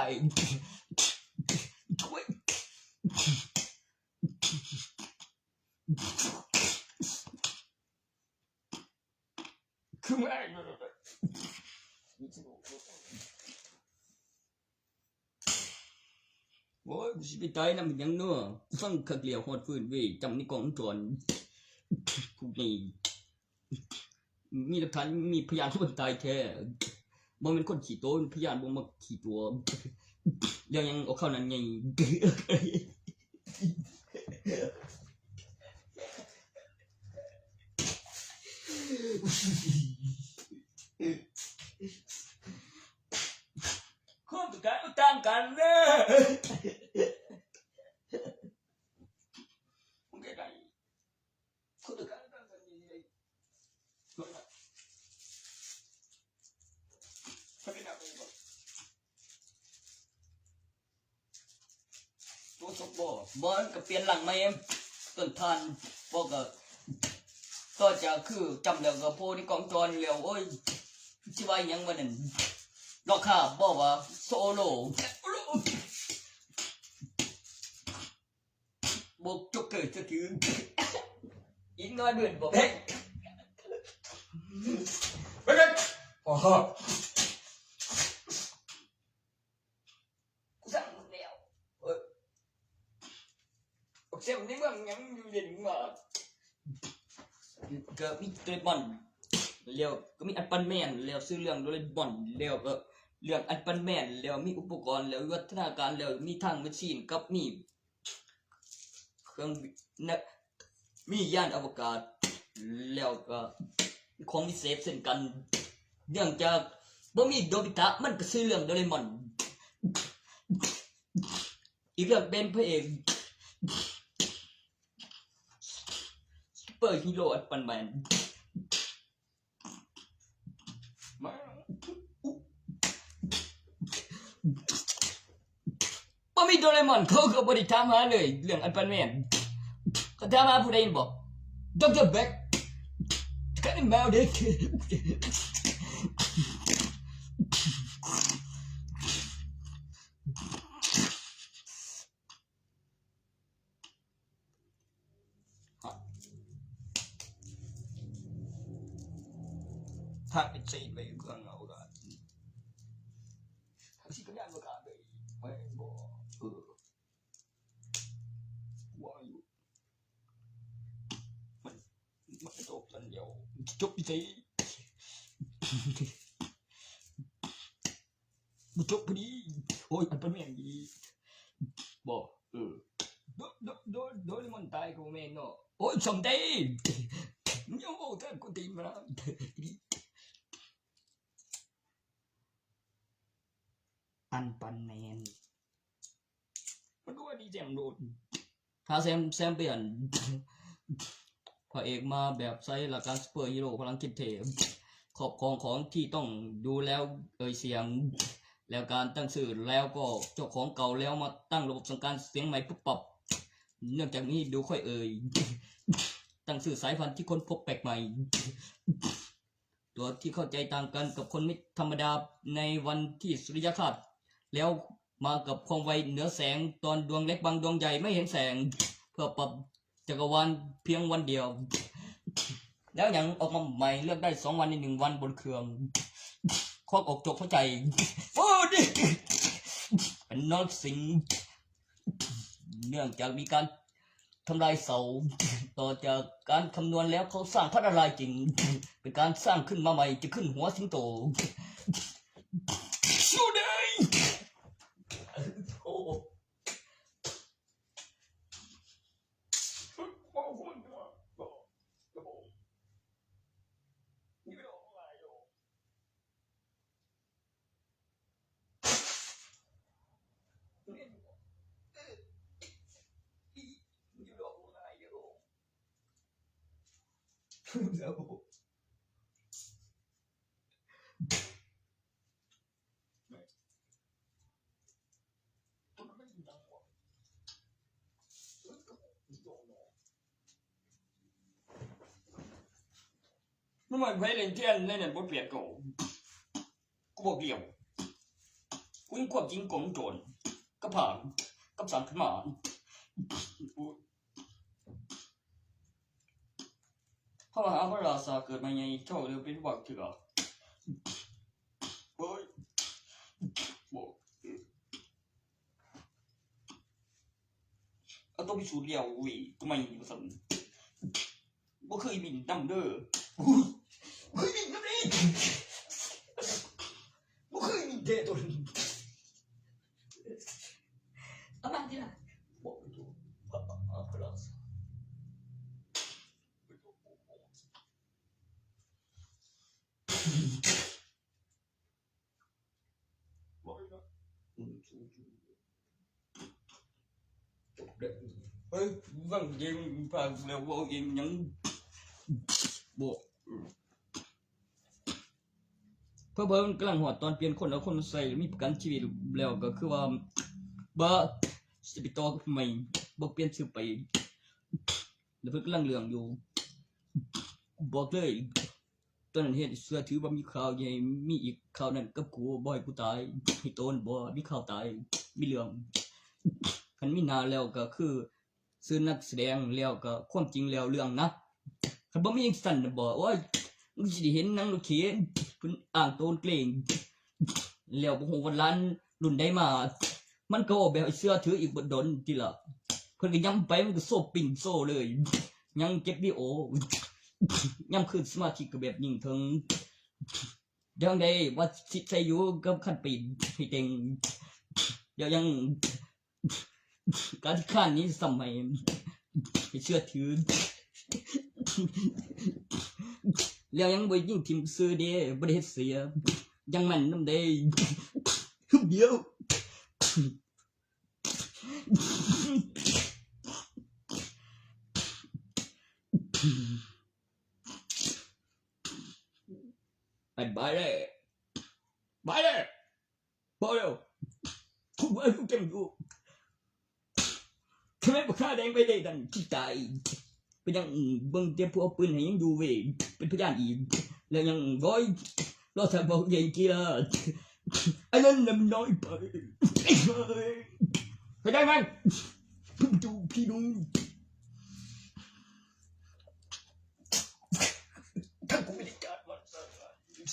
ช่วยคือไม่โอ้ยสิไปตายนะมันยังเนื้อฟังขักเหลียวหอดฟื้นเว้ยจำนี่กองจวนพวกนี้มีหลักฐานมีพยานคนตายแท้บ่เป็นคนขี่โตนพยานบ่มาขี่ตัวเดี๋ยวยังเอาเข้านั้นไงข้อตการต่างกันเด้อมึงแก่ไงข้อตการต่างกันยังไงตัวสบบอบอลกับเปลี่ยนหลังไหมต้นทานบอกก็จะคือจำแล้วก็โพนี่กองจรแล้วโอ้ยชิวายังวันนั้นรอข้าบอกว่าโซโล่บกจุกเกิดจะถืออีกน้อยเดือนบอกเฮ้ยไปเลยโอ้โหกูสั่งมึงแล้วเซลนี่มันยังอยู่เย็นมาก็มีเตะบอลแล้วก็มีอันปันแมนแล้วซื้อเรื่องโดเรมอนแล้วก็เรื่องอันปันแมนแล้วมีอุปกรณ์แล้ววิวัฒนาการแล้วมีทางแมชชีนกับมีเครื่องนะมียานอวกาศแล้วก็ของมีเซฟเช่นกันเนื่องจากบ่มีโดบิตะมันก็ซื้อเรื่องโดเรมอนอีกเรื่องเป็นพระเอกเปิดฮีโร่อันปันแมนบ่มีโดเรมอนเขาก็บ่ได้ถามหาเลยเรื่องอันปันแมนเขาถามหาผู้ใดบอกดร.แบ็คกันแมวเด็กถ้าเป็นสิ่งไปเครื่องเอาก็ถ้าสิ่งก็ยากกว่าเลยไม่บอกว่าอยู่มันจบสันเดียวจบที่มันจบพอดีโอ้ยอันเป็นแม่งดีบอกโดนมันตายกูแม่งเนาะโอ้ยสมเด็จยังโอ้ท่านกูตีมาอันปันแมนมันก็ว่าดีแซมโดนถ้าแซมเปลี่ยนพระเอกมาแบบไซส์หลักการซูเปอร์ฮีโร่พลังคิดเทพขอบของที่ต้องดูแล้วเสียงแล้วการตั้งชื่อแล้วก็เจ้าของเก่าแล้วมาตั้งระบบสั่งการเสียงใหม่ปุ๊บปับเนื่องจากนี้ดูค่อยตั้งชื่อสายพันธุ์ที่คนพบแปลกใหม่ตัวที่เข้าใจต่างกันกับคนไม่ธรรมดาในวันที่สุริยคราสแล้วมากับความไวเหนือแสงตอนดวงเล็กบางดวงใหญ่ไม่เห็นแสงเพื่อปรับจักรวาลเพียงวันเดียว แล้วยังออกมาใหม่เลือกได้2 วันใน1 วันบนเครื่องควักอกจกเข้าใจโอ้ดิเป็นนรสิงห์เนื่องจากมีการทำลายเสาต่อจากการคำนวณแล้วเขาสร้างพระนารายณ์จริงเป็นการสร้างขึ้นมาใหม่จะขึ้นหัวสิงโตชูเดย์โอ้ไม่เหมือนเพลงเทียนในเนี่ยบทเปลี่ยนกูบอกเกี่ยวกูยิ่งควบจริงกงโจรก็ผ่านกับสังขมานพระมหาพระราชาเกิดมาไงเจ้าเร็วเป็นหวังเถื่อเฮ้ยบอกเอาต้องพิสูจน์เลี้ยววิทำไมอยู่สันบ่เคยบินน้ำเด้อบ่เคยบินน้ำเด้บ่เคยบินเด้ตัวนี้เอามาที่ไหนบอกไปดูพระมหาพระราชาบอกไปนะเฮ้ยฟังเกมฟังแล้วว่าเกมยังบอกเพื่อเพิ่มกำลังหัวตอนเปลี่ยนคนแล้วคนใส่มีประกันชีวิตแล้วก็คือว่าบ่สิไปต่อใหม่บ่เปลี่ยนชื่อไปแล้วเพิ่นกำลังเรื่องอยู่บอกเลยตอนนั้นเฮ็ดเสื้อถือว่ามีข่าวใหญ่มีอีกข่าวนั้นกับกูบ่ให้กูตายให้โตนบ่มีข่าวตายมีเรื่องคันมีหน้าแล้วก็คือซื้อนักแสดงแล้วก็ความจริงแล้วเรื่องนะคันบ่มีจังซั่นน่ะบ่โอ้ยมึงสิได้เห็นหนังรถเข็นเพิ่นอ้างโตนเกรงแล้วบ่ฮู้ว่าร้านรุ่นใดมามันก็ออกแบบเสื้อถืออีกบ่ดนติล่ะเพิ่นก็ย้ำไปมันก็โซปิ้งโซเลยยังเก็บวิดีโอย่ำคืนสมาธิก็แบบยิ่งถึงเดี๋ยวได้ว่าสิใส่อยู่กับคันปีนให้เต็งเดี๋ยวยังการที่ข้านนี้สมัยให้เชื่อถือแล้วยังบ่ยิ่งทิมซื้อเด้บ่ได้เฮ็ดเสียยังมันนำเด้เดียวไปบายเลยบายเลยพอแล้วกูว่ากูจะอยู่ทำไมบ่ฆ่าแดงไปได้ดันที่ตายไปยังเบิ่งเจ็บผู้เอาปืนให้ยังดูเว้ยเป็นพยานอีกแล้วยังร้อยรอถ้าบอกใหญ่กี่ละอันนั้นน่ะมันน้อยไปไปได้มันดูพี่ดูถ้ากูไม่ได้การมัน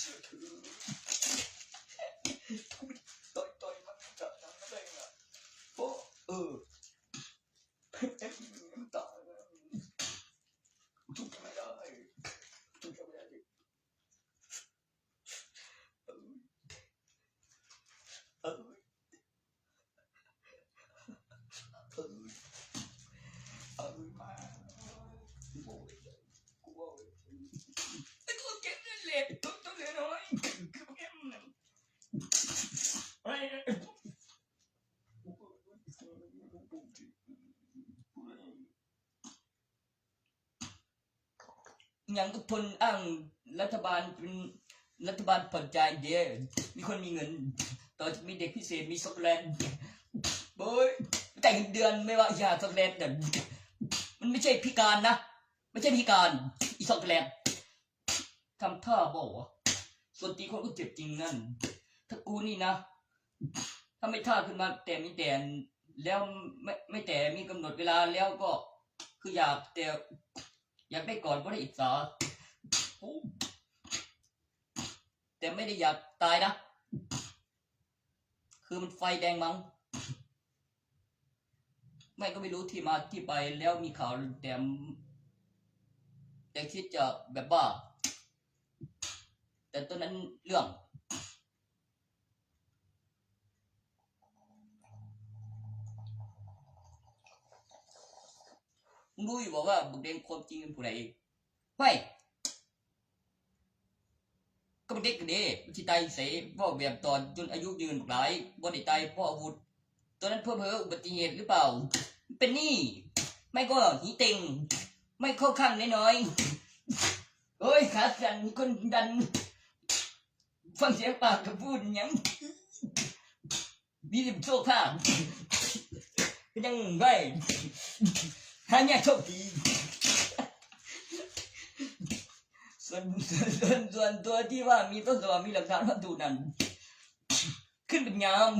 เชื่อถือกูไม่ต่อยมันจับมันได้ไงเพราะเอ็มมันตายทุกไม่ได้ทุกไม่ได้มาโว้ยกูโว้ยไอ้ตัวเก็บเล็ดตัวเล็ดน้อยคือเก็บนั่นไอ้ยังทุกคนอ้างรัฐบาลเป็นรัฐบาลผ่อนจ่ายเดียวมีคนมีเงินต่อจะมีเด็กพิเศษมีช็อกโกแลตโบ้ยแต่งเดือนไม่ว่าอย่าช็อกโกแลตเนี่ยมันไม่ใช่พิการนะไม่ใช่พิการอีช็อกโกแลตทำท่าบอกว่าส่วนตีคนก็เจ็บจริงนั่นถ้ากูนี่นะถ้าไม่ท่าขึ้นมาแต่มีแต่แล้วไม่แต่มีกำหนดเวลาแล้วก็คืออยากแต่อยากได้ก่อนก็ได้อิจฉา ไม่ได้อยากตายนะคือมันไฟแดงมั้งไม่ก็ไม่รู้ที่มาที่ไปแล้วมีข่าวแต่คิดจะแบบว่าแต่ตอนนั้นเรื่องมึงรู้อยู่บอกว่าบุกเด้งความจริงเป็นผู้ใดไม่ก็เป็นเด็กกันเด้ที่ตายเสียเพราะแบบตอนจนอายุยืนหลายบ่ได้ตายเพราะอาวุธตอนนั้นเพื่ออุบัติเหตุหรือเปล่าเป็นนี่ไม่ก็หีเต็งไม่เข้าข้างน้อยๆเฮ้ยขาสั่นคนดันฟังเสียงปากกับพูดยังมีสิบโชคข้างยังไงหาเนี่ยโชคดีส่วนตัวที่ว่ามีต้นตัวมีหลักฐานวัตถุนั้นขึ้นเป็นงาม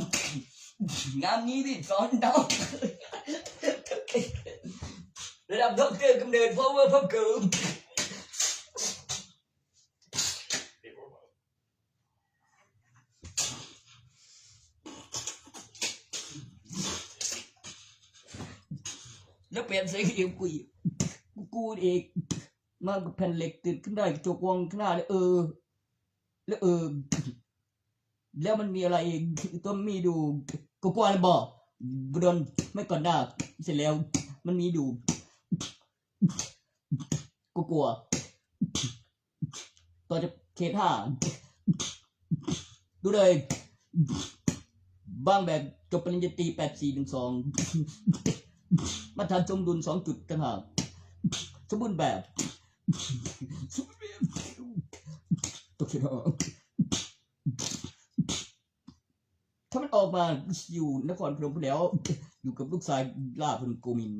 นี้ที่สอนดาวระดับด็อกเตอร์กำเนิด power พับเกิร์แล้วเปลี่ยนเสียงเองกูเองมาแผ่นเหล็กติดขึ้นได้จกวงข้างหน้าเลยแล้วแล้วมันมีอะไรอีกต้องมีดูกูกลัวเลยบอกโดนไม่ก่อนหน้าเสร็จแล้วมันมีดูกูกลัวต่อจะเคท่าดูเลยบางแบบจบปริญญาตรี8412มาทานสมดุล2 จุดต่างหากสมบูรณ์แบบตัวเคท่าถ้ามันออกมาอยู่นครพนมแล้วอยู่กับลูกชายล่าพนโกมิน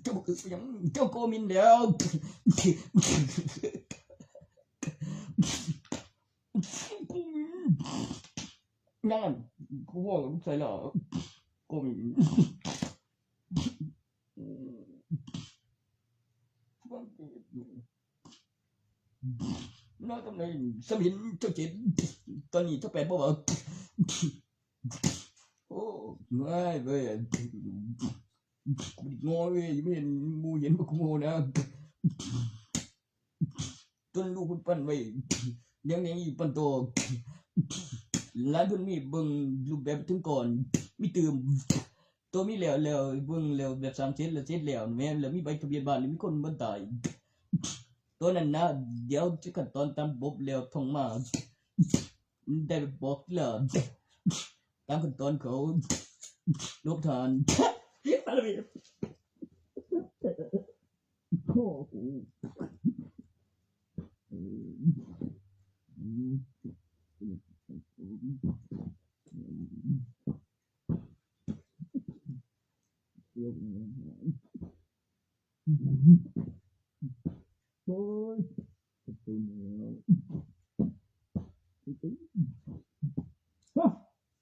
เจ้าโกมินแล้วนั่นกูบอกลูกชายล่าโกมินน่าทำไงสมินเจ้าเจ็ดตอนนี้เจ้าแปดบอกว่าโอ้ไม่เว้ยงอเว้ยไม่เห็นมูเห็นพวกงูนะต้นลูกคุณปั้นไว้เลี้ยงอยู่ปั้นโตหลายคนมีเบิ่งรูปแบบถึงก่อนมีเติมตัวมีแล้วเบิ่งแล้วแบบ3 เซตแล้วแม่แล้วมีใบทะเบียนบ้านแล้วมีคนบ่ตายตัวนั้นนะเดี๋ยวจะขั้นตอนตามบบแล้วท่องมาได้บอกแล้วตามขั้นตอนเขาลบทานโอ้โหโอ้ย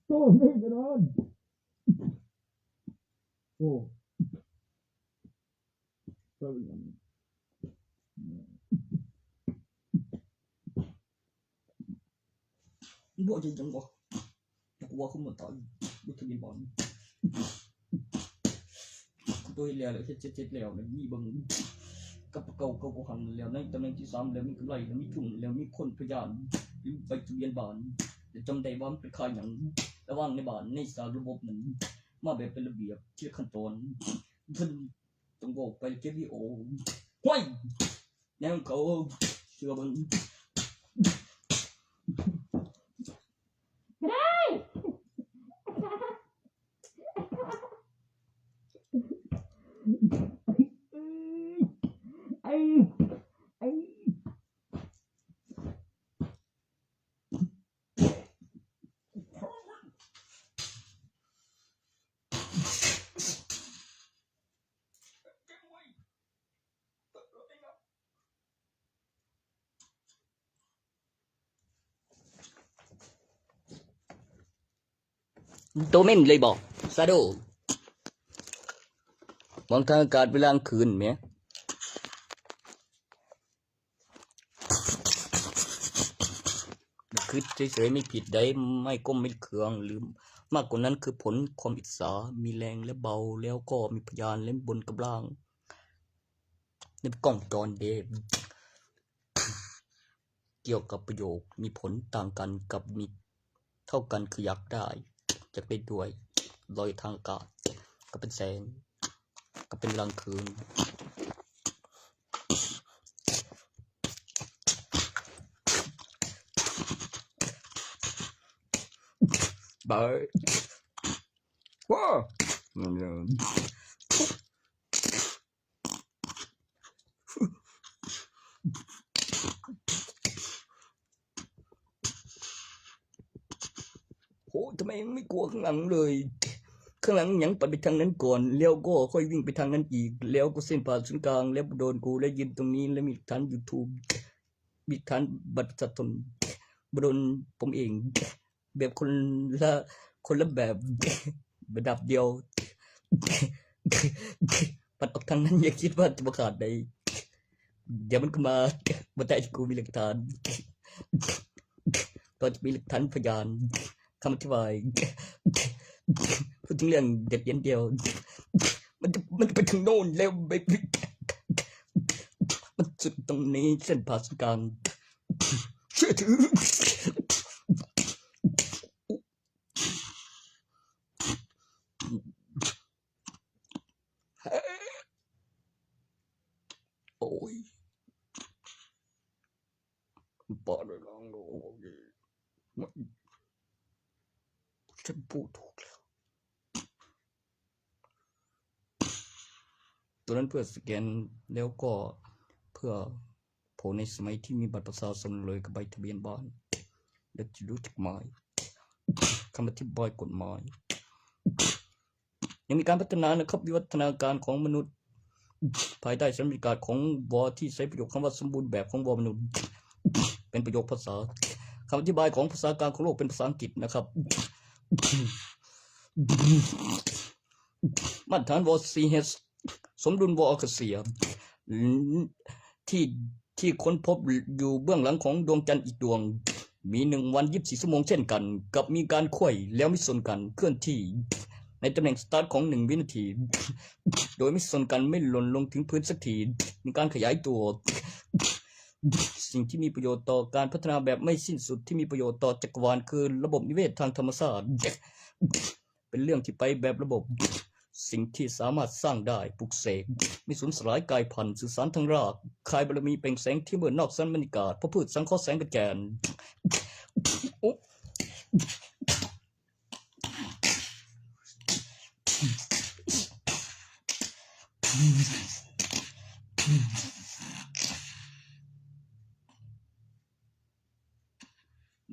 โตนี่กันนอนโอ้ก็อย่างบ่จริงจังบ่กูว่าคุณหมดตอนบุตรมีบอลตัวแล้วเจ็ดแล้วมีเบิ่งกับเก่าหันแล้วในตำแหน่งที่3แล้วมีกำไรแล้วมีทุนแล้วมีคนพยานมีใบทะเบียนบ้านแต่จำได้ว่ามันเป็นค่ายหยังระหว่างในบ้านในสารระบบนั้นมาแบบเป็นระเบียบเชื่อขั้นตอนท่านต้องบอกไปเก็บวิโอห้วยแนวเขาเชื่อมันโดเมนเลยบอกซาโดมองทางอากาศเวลากลางคืนไหม คือเฉยๆไม่ผิดได้ไม่ก้มไม่เคืองหรือมากกว่านั้นคือผลความอิจฉามีแรงและเบาแล้วก็มีพยานและบนกับล่างในกล้องจรเดฟเกี่ยวกับประโยคมีผลต่างกันกับมีเท่ากันคืออยากได้ด้วยลอยทางอากาศก็เป็นแสงก็เป็นกลางคืนบายว้าโหทำไมไม่กลัวข้างหลังเลยข้างหลังยังไปทางนั้นก่อนแล้วก็ค่อยวิ่งไปทางนั้นอีกแล้วก็เส้นผ่านศูนย์กลางแล้วโดนกูแล้วยืนตรงนี้แล้วมีฐาน YouTube มีฐานบัตรประชาชนโดนผมเองแบบคนละแบบระดับเดียวปัดออกทางนั้นอย่าคิดว่าจะมาขาดได้เดี๋ยวมันก็มาแต่กูมีหลักฐานตอนมีหลักฐานพยานคำอธิบายพูดถึงเรื่องเด็ดเดียวมันไปถึงโน่นแล้วมันสุดตรงนี้เส้นผ่าศูนย์กลางเชื่อถือโอ้ยปอดเลยน้องโอ้ยฉันพูดถูกแล้วตัวนั้นเพื่อสแกนแล้วก็เพื่อโผล่ในสมัยที่มีบัตรประชาชนเลยกับใบทะเบียนบ้านและจะรู้จักหมายคำอธิบายกฎหมายยังมีการพัฒนานะครับวิวัฒนาการของมนุษย์ภายใต้ชั้นบริการของวอที่ใช้ประโยคคำว่าสมบูรณ์แบบของวอมนุษย์เป็นประโยคภาษาคำอธิบายของภาษากลางของโลกเป็นภาษาอังกฤษนะครับมาตรฐานวอซีเฮสสมดุลวออคเซียที่ค้นพบอยู่เบื้องหลังของดวงจันทร์อีกดวงมี1 วัน 24 ชั่วโมงเช่นกันกับมีการไขว้แล้วไม่สนกันเคลื่อนที่ในตำแหน่งสตาร์ทของ1 วินาทีโดยไม่สนกันไม่หล่นลงถึงพื้นสักทีมีการขยายตัวสิ่งที่มีประโยชน์ต่อการพัฒนาแบบไม่สิ้นสุดที่มีประโยชน์ต่อจักรวาลคือระบบนิเวศทางธรรมชาติเป็นเรื่องที่ไปแบบระบบสิ่งที่สามารถสร้างได้ปลุกเสกมีสูญสลายกายพันธุ์สื่อสารทางรากคายบารมีเปล่งแสงที่เมื่อนอกสั้นบรรยากาศพระพืชสังเคราะห์แสงกระแจน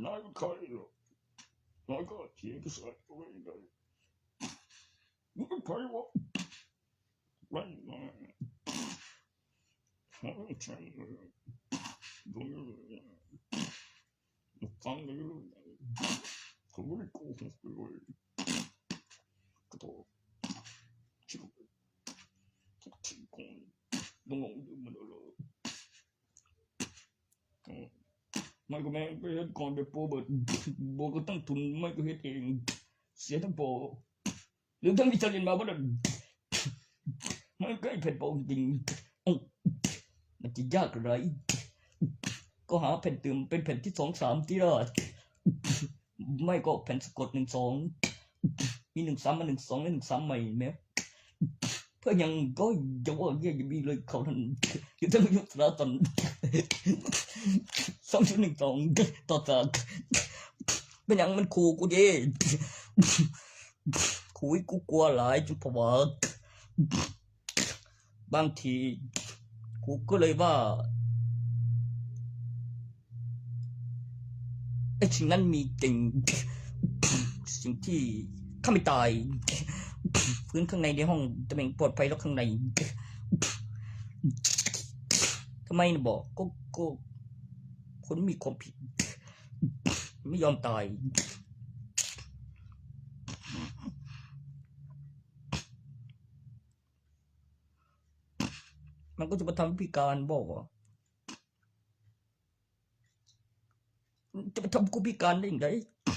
นายใครหรอนายก็เขียนภาษาตัวเองได้มึงเป็นใครวะไรมาใช่ดูฟังเลยเขาไม่ได้โกหกเลยก็ต้องชิบทุกทีคงต้องงงอยู่มันเลยไม่ก็แม่ไปเฮ็ดก่อนไปโปรเบิร์ตโบก็ตั้งทุนไม่ก็เฮ็ดเองเสียทั้งโปรหรือทั้งที่ฉันเรียนมาว่าไม่ก็ไอ้แผ่นโปรจริงมันจะยากอะไรก็หาแผ่นเติมเป็นแผ่นที่2 3ที่รอดไม่ก็แผ่นสะกด1 2มี1 3มา1 2และ1 3ใหม่ไหมเพื่อยังก็จะว่าแย่ยังมีเลยเขาท่านอยู่ทั้งยุคสารตัน2.12ต่อจากเป็นยังมันขู่กูดิขู่กูกลัวหลายจนผวาบางทีกูก็เลยว่าไอ้สิ่งนั้นมีจริงสิ่งที่ข้าไม่ตายพื้นข้างในห้องตำแหน่งปลอดภัยแล้วข้างในทำไมนะบอกก็คนมีความผิดไม่ยอมตายมันก็จะมาทำพิการบอกว่า จะไปทำกูพิการได้ยังไง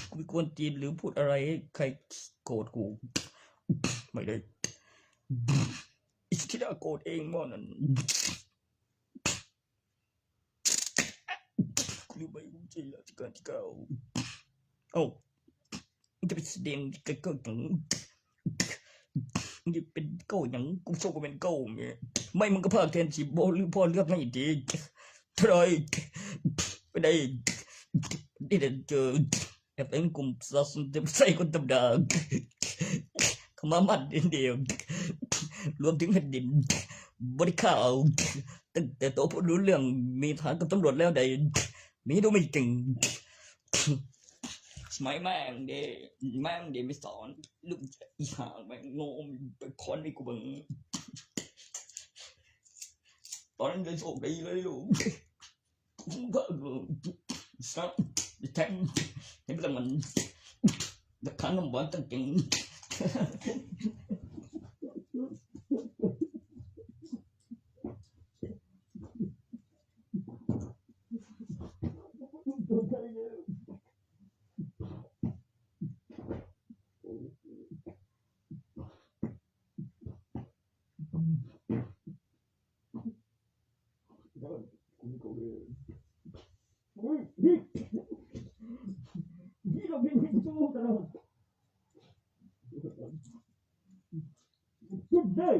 กูไม่ควรจีนหรือพูดอะไรใครโกรธกูไม่ได้อิสที่น่าโกรธเองมั่นั่นกูรู้ไหมกูเจอแล้วที่การที่เก้าจะไปแสดงที่เก้าอย่างจะเป็นเก้าอย่างกูโซ่ก็เป็นเก้าเนี่ยไม่มึงก็พากแทนสิบหรือพ่อเลือกให้ดีเท่าไรไปได้ที่จะเจอเป็นกลุ่มสัสจะใส่คนธรรมดาขมามัดเดียวรวมถึงแผ่นดินบริข่าวตั้งแต่โตพูดรู้เรื่องมีฐานกับตำรวจแล้วใดมีดูไม่จริงสมัยแม่งเดไม่สอนลูกอีห่างแม่งโง่ไปคอนให้กูบังตอนนั้นเลยโชคดีเลยลูกก็สักแทงให้มันมันแต่ครั้งนั้นบ่ตั้งจริงGood day.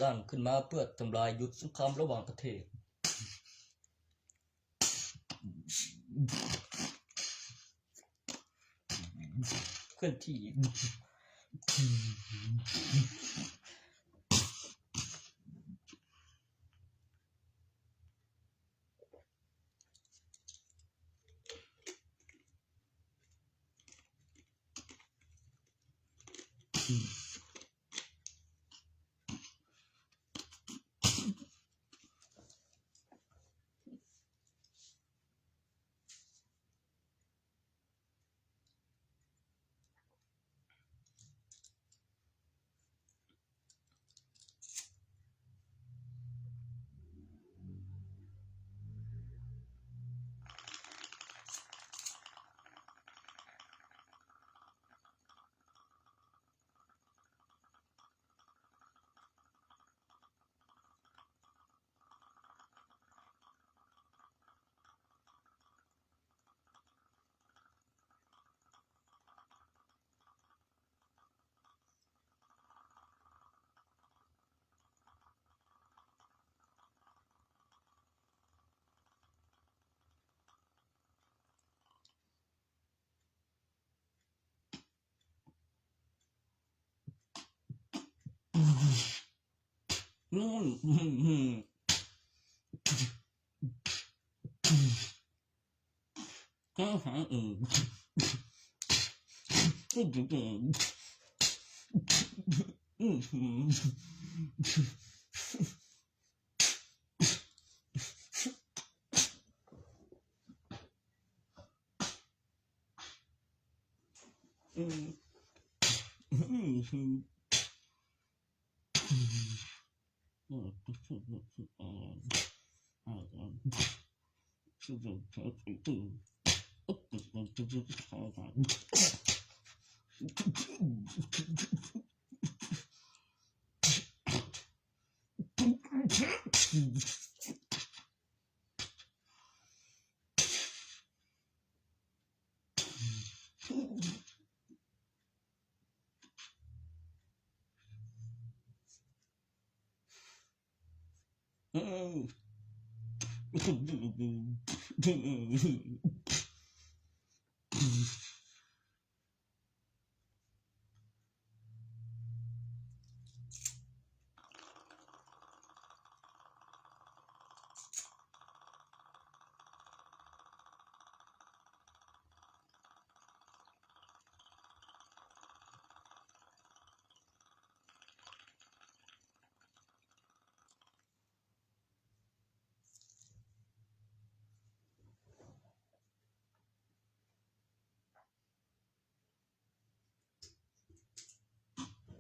สร้างขึ้นมาเพื่อทำลายหยุดสงครามระหว่างประเทศเคลื่อนที่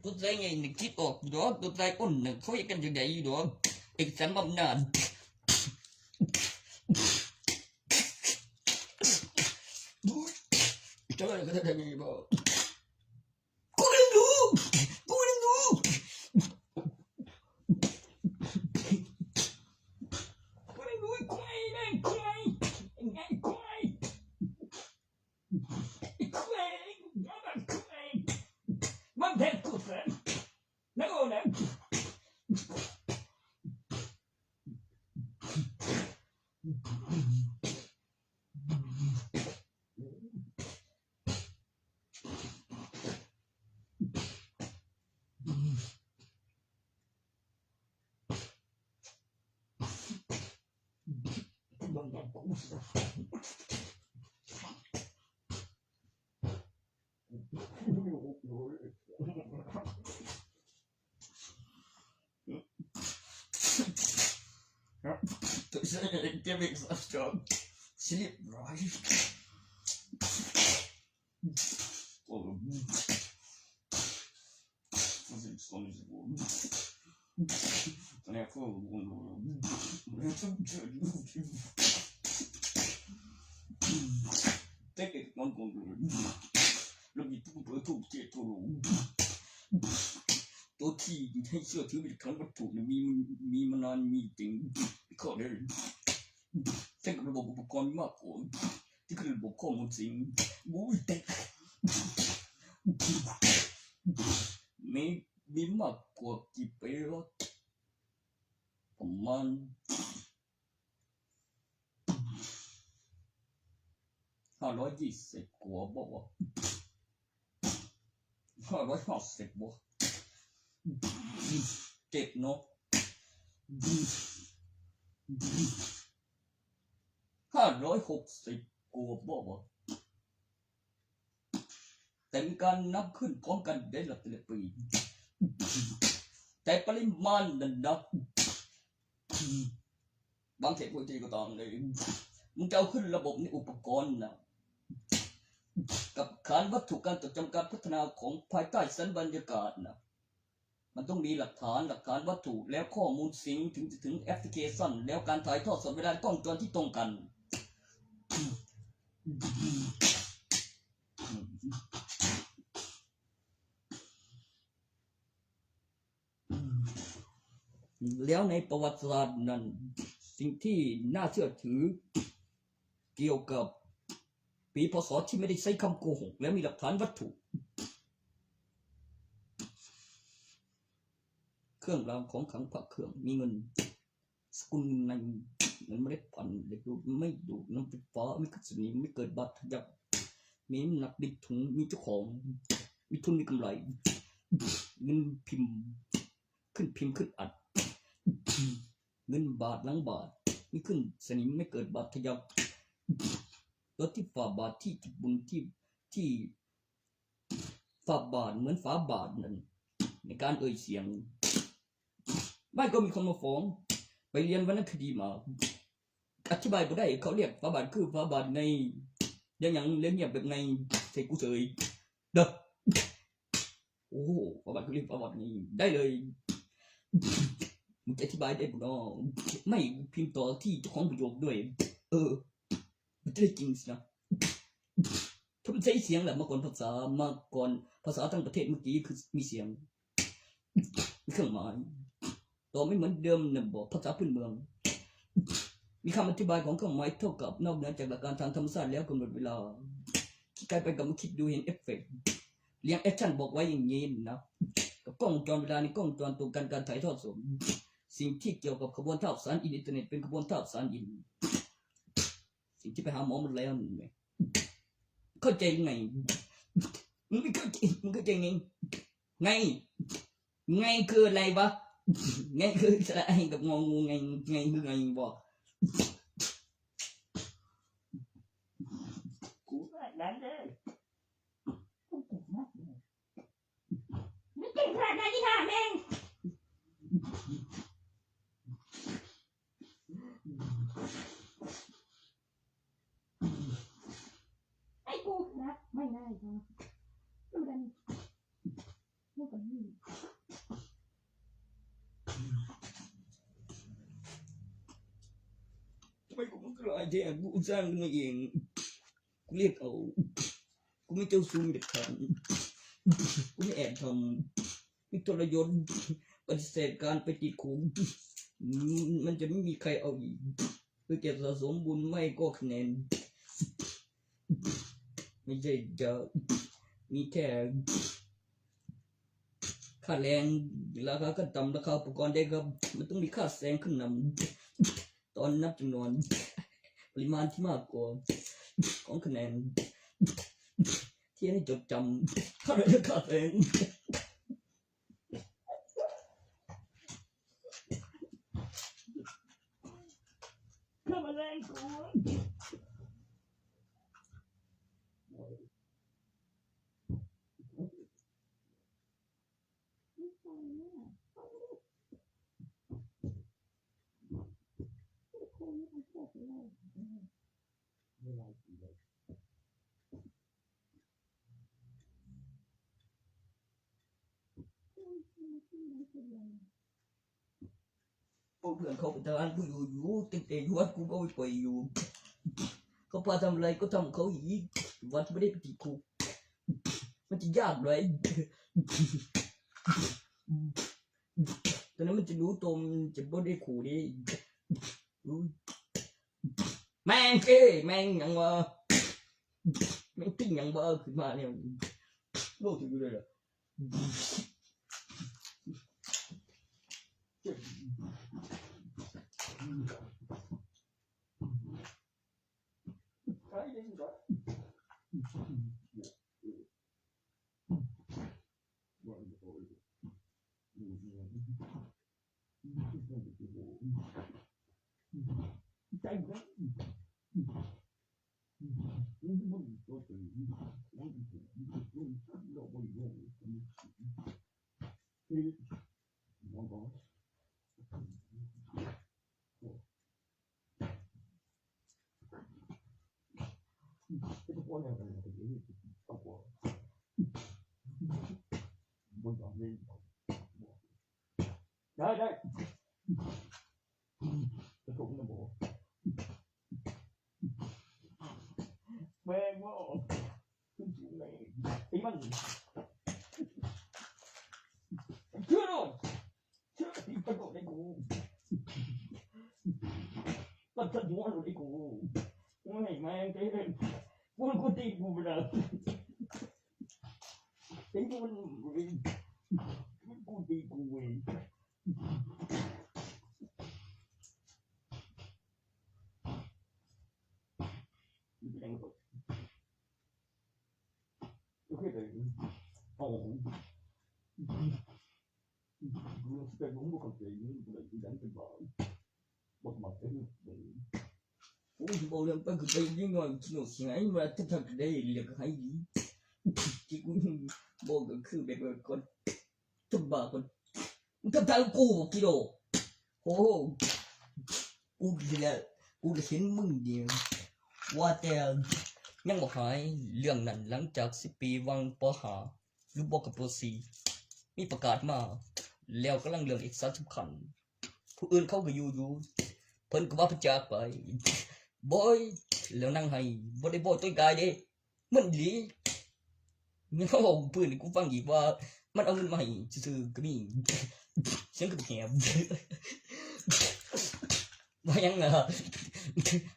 ตัวใจไงนึกคิดออกอยู่ดอกตัวใจอ้นนึกเขาอยากกันจังได๋อยู่ดอกเอกสารบำนาญจะว่าก็ได้ไงบ่กูยังรู้กูยังรู้ควายนะควายไงควายควายมันแท้กูแท้นะโอ้นะตัวฉันเก็บอีกสักจอบสลิปไรโอ้มันสอนสิบ่ตอนนี้ฟูมันมันต้องเจอเทคนิคมันคงแล้วมีตู้เปิดตู้เจตัวตัวที่ให้เชื่อถือเป็นครั้งวัตถุมีมานานมีจริงข้อได้เส้นระบบอุปกรณ์มากกว่าที่คือระบบข้อมูลสิ่งบู๊แต่มีมากกว่ากี่ปีแล้วประมาณ520กว่าบ่550บ่เจ็บเนาะ560กว่าบ่แต่มีการนับขึ้นพร้อมกันได้ละแต่ละปีแต่ปริมาณนั้นนะบางเทคโนโลยีก็ตามเลยมึงจะเอาขึ้นระบบในอุปกรณ์นะกับขานวัตถุการจดจำการพัฒนาของภายใต้สันบรรยากาศนะมันต้องมีหลักฐานวัตถุแล้วข้อมูลสิ่งถึงแอปพลิเคชันแล้วการถ่ายทอดสดเวลากล้องจรที่ตรงกันแล้วในประวัติศาสตร์นั้นสิ่งที่น่าเชื่อถือเกี่ยวกับปีพศที่ไม่ได้ใช้คำโกหกและมีหลักฐานวัตถุเครื่องรางของขลังพระเครื่องมีเงินสกุลในเงินเมล็ดพันธุ์ไม่ดูน้ำไฟฟ้าไม่ขัดสนิมไม่เกิดบาดทะยักมีน้ำหนักในถุงมีเจ้าของมีทุนมีกำไรเงินพิมพ์ขึ้นอัดเงินบาทหลังบาทไม่ขึ้นสนิมไม่เกิดบาดทะยักตัวที่ฝาบาทที่บุญที่ฝาบาทเหมือนฝาบาทนั้นในการเอ่ยเสียงไม่ก็มีคนมาฟ้องไปเรียนวรรณคดีมาอธิบายบ่ได้เขาเรียกฝาบาทคือฝาบาทในอย่างเล่นเงียบแบบในใส่กูเฉยเด้อโอ้ฝาบาทคือเรียกฝาบาทนี้ได้เลยมึงอธิบายได้บ่เนาะไม่พิมพ์ต่อที่เจ้าของประโยคด้วยมันจะได้จริงสินะถ้ามันใช้เสียงแหละมาก่อนภาษาทั้งประเทศเมื่อกี้คือมีเสียงมีเครื่องหมายต่อไม่เหมือนเดิมนะบอกภาษาพื้นเมืองมีคำอธิบายของเครื่องหมายเท่ากับนอกเหนือจากหลักการทางธรรมชาติแล้วกำหนดเวลาคิดไปกับมาคิดดูเห็นเอฟเฟกต์เรียงแอคชั่นบอกไว้อย่างนี้นะกับกล้องจรเวลาในกล้องจรตรงกันการถ่ายทอดสด สิ่งที่เกี่ยวกับขบวนท่าสารอินเทอร์เน็ตเป็นขบวนท่าสารอินสิ่งที่ไปหาหมอมันแล้วนี่เข้าใจไงมึงไม่เข้าใจไงไงคืออะไรวะไงคืออะไรกับงองูไงคือไงบ่กูนั่นเด้อมึงเก่งขนาดไหนนี่ฮะแม่งไอ้กูนะไม่ได้ครับดูดันดูกันนี่ทำไมกูมันกลายเป็นกูสร้างขึ้นมาเองกูเรียกเอากูไม่เจ้าซูมเด็ดขาดกูไม่แอบทำมีทรยศปฏิเสธการไปติดคุกมันจะไม่มีใครเอาอีกเพื่อเก็บสะสมบุญไม่ก็คะแนนไม่ใช่จะมีแค่ค่าแรงราคาขั้นต่ำราคาอุปกรณ์ได้ครับมันต้องมีค่าแซงขึ้นนำตอนนับจำนวนปริมาณที่มากกว่าของคะแนนที่ให้จดจำค่าแรงค่าแซงค่าแรงกูพวกเพื่อนเขาไปทำงานกูอยู่เต็มๆวัดกูก็ไปปล่อยอยู่เขาพาทำอะไรก็ทำเขาอีกวัดไม่ได้ไปติดคุกมันจะยากเลยตอนนั้นมันจะรู้ตัวมันจะไม่ได้ขู่ดิแม่งเก้แม่งยังวะแม่งติ้งยังบ้าขึ้นมาเนี่ยโลกถึงเลยเหรอใครเล่นวะใจไหมได้จะถูกนะโบแม่งว่าขึ้นสูงเลยไอ้มันเชื่อที่ประโยชน์ให้กูก็จะม้วนให้กูไม่แม่งเต้นกูตีกูไปแล้วไอ้มันกูตีกูเองโอเคเลยอ๋อแต่ผมก็เข้าใจนี่เลยที่ดันเป็นบ่อยบอกมาเป็นเลยโอ้ยบอกเรื่องไปคือไปยิ่งหน่อยสนุกสนานมาถ้าทำได้เรียกให้ดีที่กูบอกก็คือแบบคนทุบบ้าคนมันทำทางกูกิโลโอ้กูเห็นมึงเดียวว่าแต่ยังบ่หายเรื่องนั้นหลังจาก10ปีวังปหาหรือบอกกับป.4 มีประกาศมาแล้วกำลังเรื่องเอกสารสำคัญผู้อื่นเขาก็อยู่เพิ่นก็ว่าพระจากไปบอยแล้วนั่งให้บ่ได้บ่ตัวกายเด้มันดีมันเฮาปืนกูฟังอีกว่ามันเอาเงินมาให้ซื่อๆก็มีเสียงก็แหบว่ายัง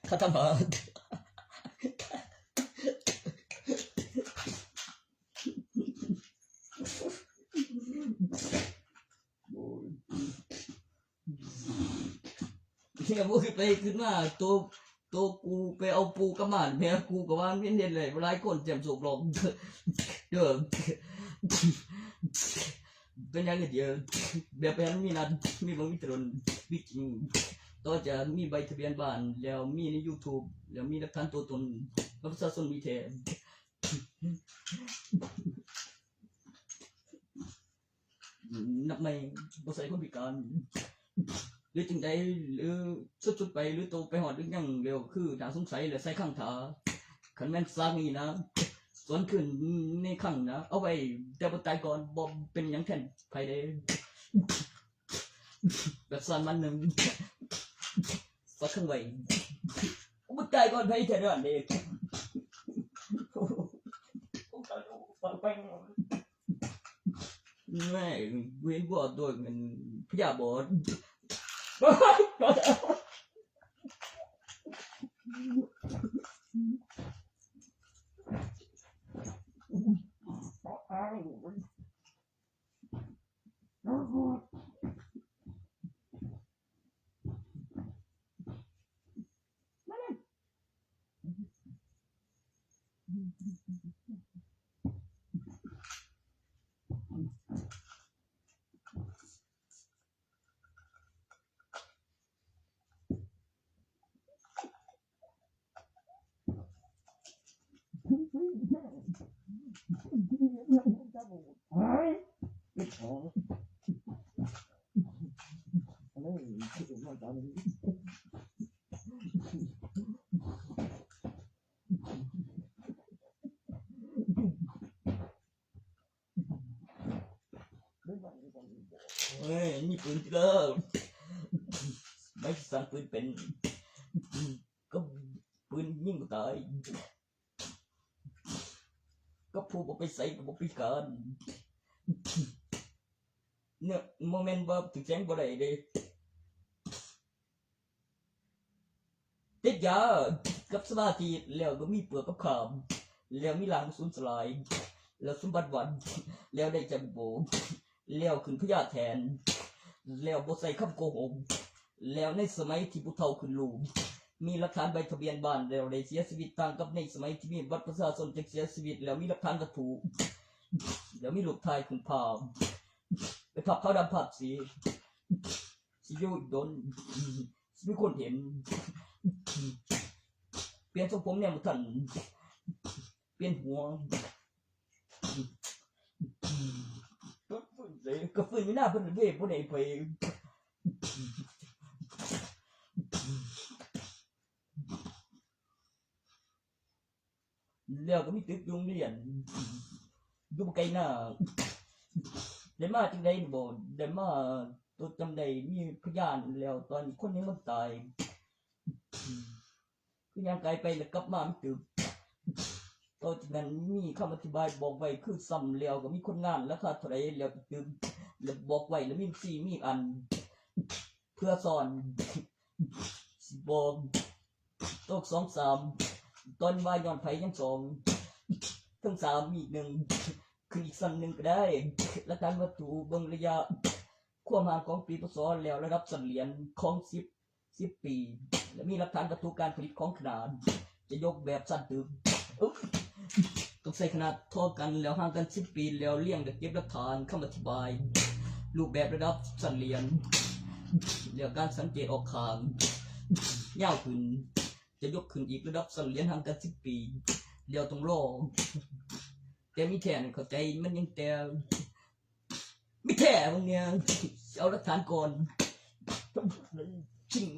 เขาทำมา เนี่ยบ่คือไปขึ้นมาตัวกูไปเอาปูกระหม่านแม่กูก็ว่าเน้นๆเลยหลายคนแจ่มสุกหรอกเด้อเป็นยังไงเดียวแบบนั้นมีนัดมีบ่มีตรนมีจริงต่อจะมีใบทะเบียนบ้านแล้วมีใน YouTube แล้วมีหลักฐานตัวตนบัตรประชาชนมีแท้นับไม่บ่ใส่คนพิการหรือจึงใดหรือสุดๆไปหรือโตไปหอดหรือยังเร็วคือน่าสงสัยแล้วใส่ข้างถาคันแม่นซางี้นะส่วนขึ้นในข้างนะเอาไว้แต่บ่ตายก่อนบ่เป็นหยังแทนไผได้แบบสั่นมันหนึงสักข้างไว้บ่ตายก่อนไผแท้เด้อนี่ฟังไปแม่เว้นบ่โดยมันพยาบาทเฮ้ยนี่ปืนเลิกไม่สั่งปืนเป็นก็ปืนยิงก็ตายก็พูดบอกไปใส่ก็บอกพิการเนี่ยโมเมนต์ว่าถึงแจ้งบ่ได้เด้ติดยากับสมาธิแล้วก็มีเปลือกกับขามแล้วมีหลังสูญสลายแล้วสมบัติวันแล้วได้จันโบแล้วขึ้นพญาแทนแล้วบ่ใส่คำโกหกแล้วในสมัยที่ผู้เฒ่าขึ้นลูกมีหลักฐานใบทะเบียนบ้านแล้วได้เสียชีวิตต่างกับในสมัยที่มีบัตรประชาชนจะเสียชีวิตแล้วมีหลักฐานวัตถุแล้วมีรูปถ่ายคุณภาพไปพับขาวดำผัดสีสิโยดนมีคนเห็นเปลี่ยนทรงผมเนี่ยมันทันเปลี่ยนหัวก็ฟื้นไม่น่าเพิ่นเว้ยบ่ได้ไปแล้วก็มีตึกโรงเรียนอยู่ไกลหน้าได้มาจังได๋บ่ได้มาตัวจำได้มีพยานแล้วตอนคนนี้มันตายคือยังไกลไปแล้วกลับมามันตึกตอนนั้นมีคำอธิบายบอกไว้คือซ้ำแล้วก็มีคนงานราคาเท่าไหร่แล้วตึกแล้วบอกไว้แล้วมีอันเพื่อสอนบอกตก2-3ตอนว่าย้อนไผยัง2ทั้ง3มีอีก1คืออีกสั้นหนึ่งก็ได้และการวัตถุเบิ่งระยะความห่างของปีพศแล้วระดับสันเหรียญของ10ปีและมีหลักฐานวัตถุการผลิตของขนาดจะยกแบบสั้นตึกต้องใส่ขนาดเท่ากันแล้วห่างกัน10ปีแล้วเลี่ยงกับเก็บหลักฐานคำอธิบายรูปแบบระดับสันเหรียญแล้วการสังเกตออกข้างยาวขึ้นจะยกขึ้นอีกระดับสันเหรียญห่างกัน10ปีแล้วต้องรอแต่มีแท้เข้าใจมันยังแต่มีแท้พวกเนี้ยเอาหลักฐานก่อนจริง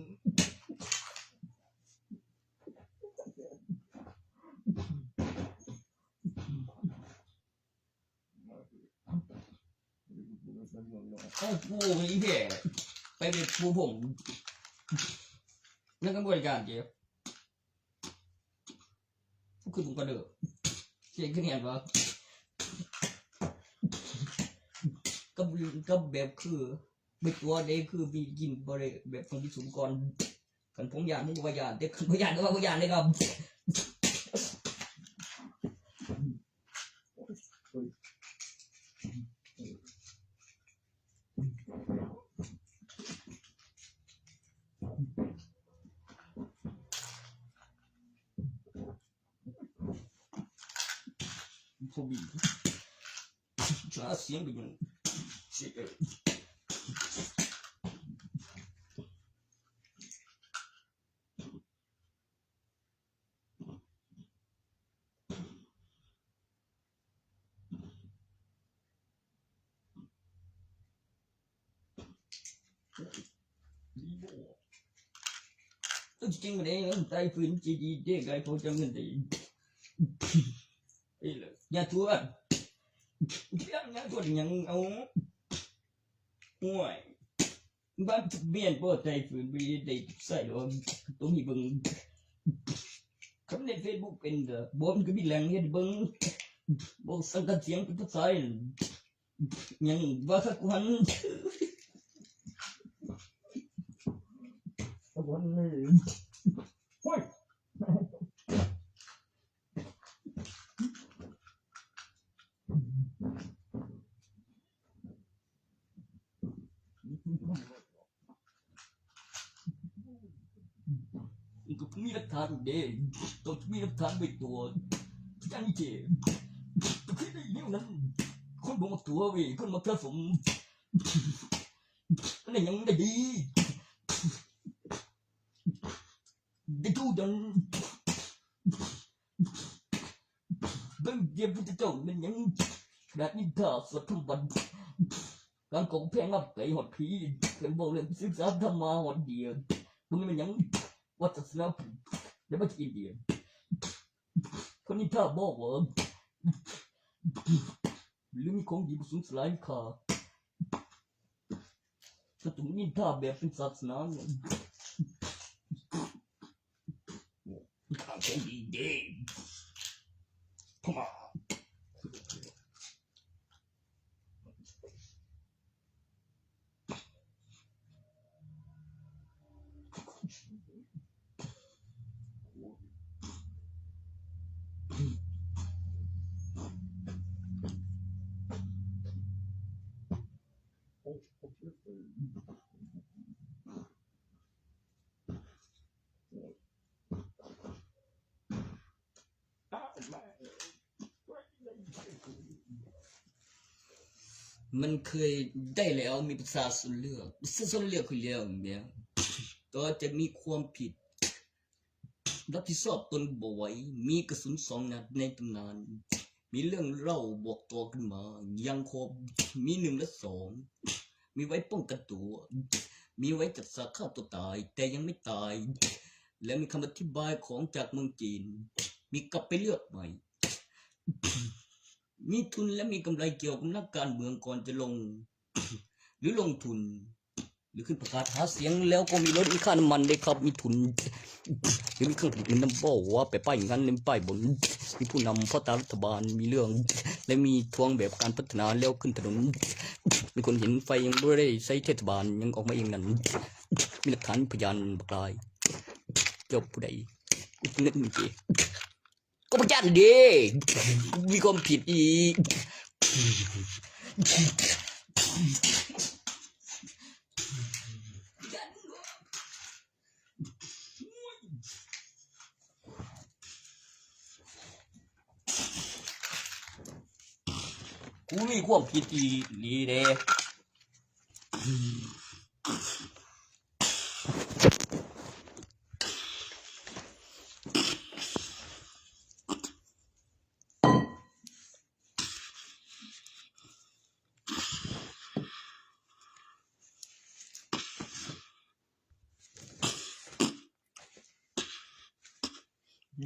ไอ้กูมีแท้ไปเป็นผู้ผมนั่นก็บริการเจ๊คือผมก็เด้อเจ๊ขึ้นเห็นว่าก็แบบคือไม่ตัวเด็กคือมีกินบริแบบของที่สูงก่อนกันผมอยากมึงว่าอยากเด็กผมอยากก็ว่าอยากเลยครับ พอบีช้าเสียงไปมันเสียจริงๆมันเองมันใจฟื้นจีดีเด็กไอ้พวกจังเงินดีไอ้เลยอย่าทวดอย่าทวดยังเอาห่วยบ้านเบียนพวกใจฟื้นไปได้ใส่หรอต้องมีบึงคำในเฟซบุ๊กเป็นเด้อบอมก็มีแรงเฮ็ดบึงบอกสังกัดเสียงเป็นตัวใส่ยังว่าสักวันวันนี้โอ้ยก็มีหลักฐานเด้ต้องมีหลักฐานไปตัวจังเจ๋ก็คือได้เรื่องนั้นคนบอกตัวเว้ยคนมาผสมอะไรยังได้ดีได้ดูดังบางเดียบพุทธเจ้ามันยังแบบนี้ถ้าสวดทุกวันการกองแพงอับไก่หดผีเขียนบอกเรื่องศึกษาธรรมะหดเดียวพวกนี้มันยังวัฒนธรรมเดี๋ยวมากินเดียวคนนี้ถ้าบอกว่าหรือมีของดีบุษสลายขาถ้าตรงนี้ถ้าแบบเป็นศาสนาข้าของดีเด้พม่ามันเคยได้แล้วมีประชาชนเลือกคือเรื่องเนี่ยก็จะมีความผิดรับผิดชอบตนบ่ไหวมีกระสุน2 นัดในตำนานมีเรื่องเล่าบอกต่อขึ้นมายังครบมี1 และ 2มีไว้ป้องกันตัวมีไว้จัดสาฆ่าตัวตายแต่ยังไม่ตายและมีคำอธิบายของจากเมืองจีนมีกลับไปเลือกใหม่มีทุนและมีกำไรเกี่ยวกับนักการเมืองก่อนจะลงหรือลงทุนหรือขึ้นประกาศหาเสียงแล้วก็มีรถมีค่าน้ำมันได้ครับมีทุนหรือมีเครื่องผลิตน้ำบ่ว่าไปป้ายงั้นเล่นป้ายบนมีผู้นำพ่อตารัฐบาลมีเรื่องและมีทวงแบบการพัฒนาแล้วขึ้นถนนมีคนเห็นไฟยังไม่ได้ใช้เทศบาลยังออกมาเองนั้นมีหลักฐานพยานบักลายเจ้าผู้ใดนึกมีเจก็ประจานดีมีความผิดอีกกูมีความผิดอีนี่เด้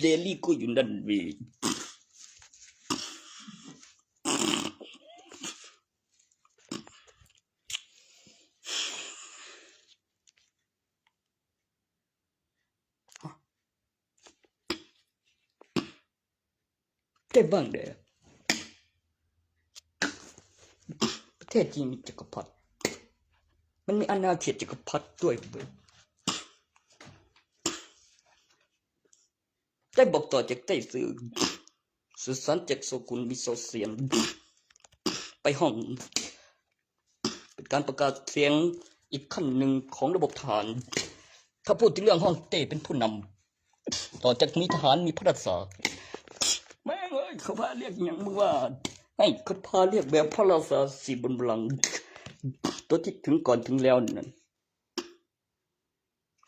เดลี่ก็อยู่นั่นเว้ยได้บ้างเด้อประเทศจีนมีจักรพรรดิมันมีอาณาเขตจักรพรรดิด้วยเว้ยได้บอกต่อจากไต้ซื่อสื่อสารจากโซกุลมีโซเซียนไปห้องเป็นการประกาศเสียงอีกขั้นหนึ่งของระบบทหารถ้าพูดถึงเรื่องฮ่องเต้เป็นผู้นำต่อจากนี้ทหารมีพระราชาแม่งเอ้ย เขาพาเรียกอย่างมึงว่าให้เขาพาเรียกแบบพระราชาสีบนบัลลังก์ตัวที่ถึงก่อนถึงแล้วนั่น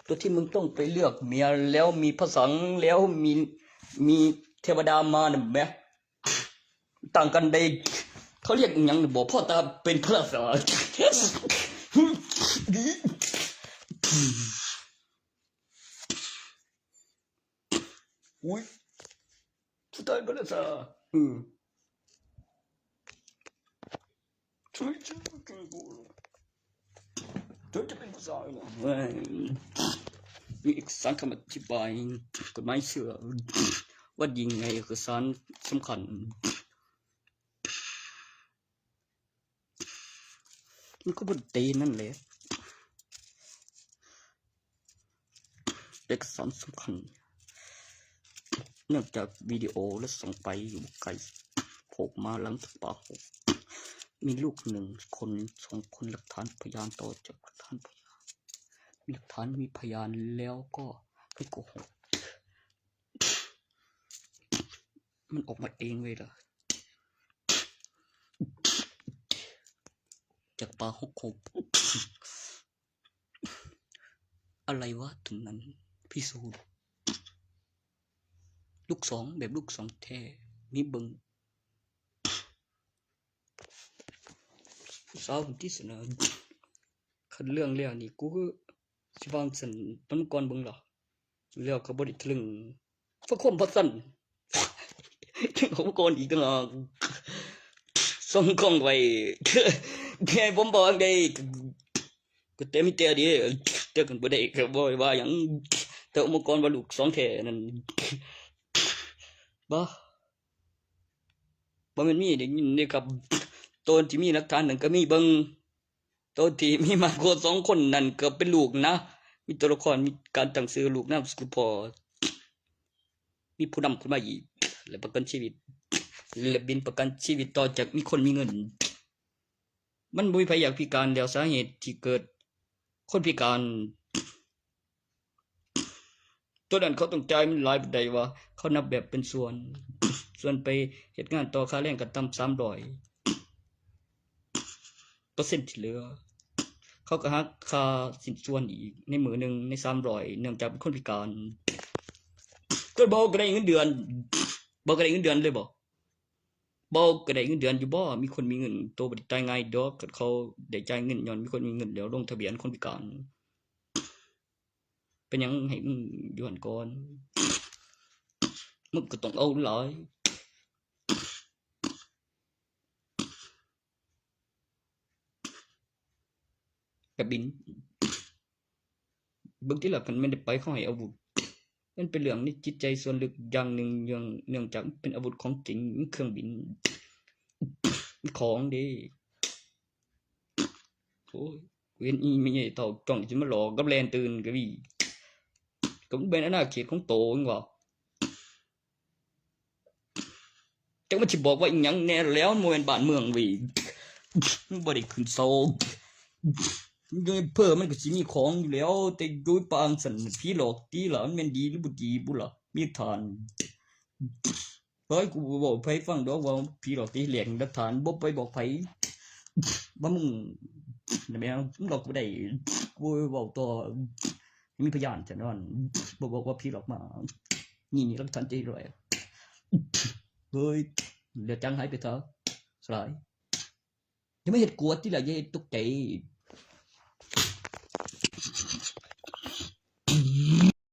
ตัวที่มึงต้องไปเลือกเมียแล้วมีพระสังแล้วมีเทวดามาน่ะแม่ต่างกันใดเขาเรียกอย่างบอกพ่อตาเป็นพระราชาอุ้ยสุดท้ายพระราชาช่วยช่วยกันกูจะเป็นภาษาอะไรมีเอกสารคำอธิบายกฎหมายเชื่อว่ายิงไงเอกสารสำคัญมันก็บนตีนั่นแหละเอกสารสำคัญเนื่องจากวิดีโอและส่งไปอยู่ไกลโผล่มาหลังจากป่าหกมีลูกหนึ่งคนส่งคนหลักฐานพยานต่อจากหลักฐานพยานมีหลักฐานมีพยานแล้วก็ไม่โกหกมันออกมาเองเลยล่ะจากป่าหกหกอะไรวะตรงนั้นพิสูจน์ลูกสองแบบลูกสองแท้มีเบิงสาวที่เสนอคันเรื่องแล้วนี่กูก็สิวางสันต้นก่อนเบิงหรอแล้วเขาบริทลึงพระคมพระสันถึงเขาก่อนอีกต่างหากส่งกล้องไว้แค่ผมบอกได้ก็เต็มเตียดีเจอกันบ่ได้ก็บ่ว่าหยังแต่อุปกรณ์ว่าลูกสองแท้นั่นบ่แม่นมีได้ยินนี่ครับตนที่มีหลักฐานนั่นก็มีเบิ่งตนที่มีมากกว่า2คนนั่นก็เป็นลูกนะมีตัวละครมีการตั้งชื่อลูกนามสกุลพ่อมีผู้นำขึ้นมาอีกและประกันชีวิตและบินประกันชีวิตต่อจากมีคนมีเงินมันบ่มีไผอยากพิการแล้วสาเหตุที่เกิดคนพิการตัวนั้นเขาต้องจ่ายมันหลายปานใดวะเขานับแบบเป็นส่วนไปเฮ็ดงานต่อค่าแรงก็ต่ำ300เปอร์เซ็นต์ที่เหลือเขาก็หักค่าสินส่วนอีกในมื้อนึงใน300เนื่องจากเป็นคนพิการก็บ่ก็ได้เงินเดือนบ่ก็ได้เงินเดือนเลยบ่ก็ได้เงินเดือนอยู่บ่มีคนมีเงินตัวบ่ได้จ่ายง่ายดอกเขาได้จ่ายเงินย้อนมีคนมีเงินแล้วลงทะเบียนคนพิการเป็นหยังให้มึงอยู่หั่นก่อนมึงก็ต้องเอาหลายก็บินเบิ่งที่ละคันแม่นได้ไปเขาให้อาวุธมันเป็นเรื่องในจิตใจส่วนลึกอย่างหนึ่งเนื่องจากเป็นอาวุธของจริงเครื่องบินของเด้โอ้ยเว้นอีไม่ใหญ่เท่าจ้องสิมาหลอกกับแลนตื่นก็มีก็มันเป็นอาณาเขตของโตจังว่าจักมันสิบอกว่าอีหยังแน่แล้วมันบ่แม่นบ้านเมืองเว้ยมันบ่ได้ขึ้นโซเพิ่มมันก็สิมีของอยู่แล้วแต่โดยปางสันผีหลอกตีหลานแม่นดีหรือบ่ดีบุล่ะมีฐานเฮ้ยกูบอกไผฟังดอกว่าผีหลอกตีแหลกหลักฐานบ่ไปบอกไผว่ามึงแม่มึงหลอกกูได้กูเว้าต่อมีพยานจังนั้นบ่บอกว่าผีหลอกมานี่หลักฐานใจร้อยเฮ้ยเดี๋ยวจังหายไปเถอะสลายยังไม่เห็นกวดที่ละอย่าเฮ็ดตกใจ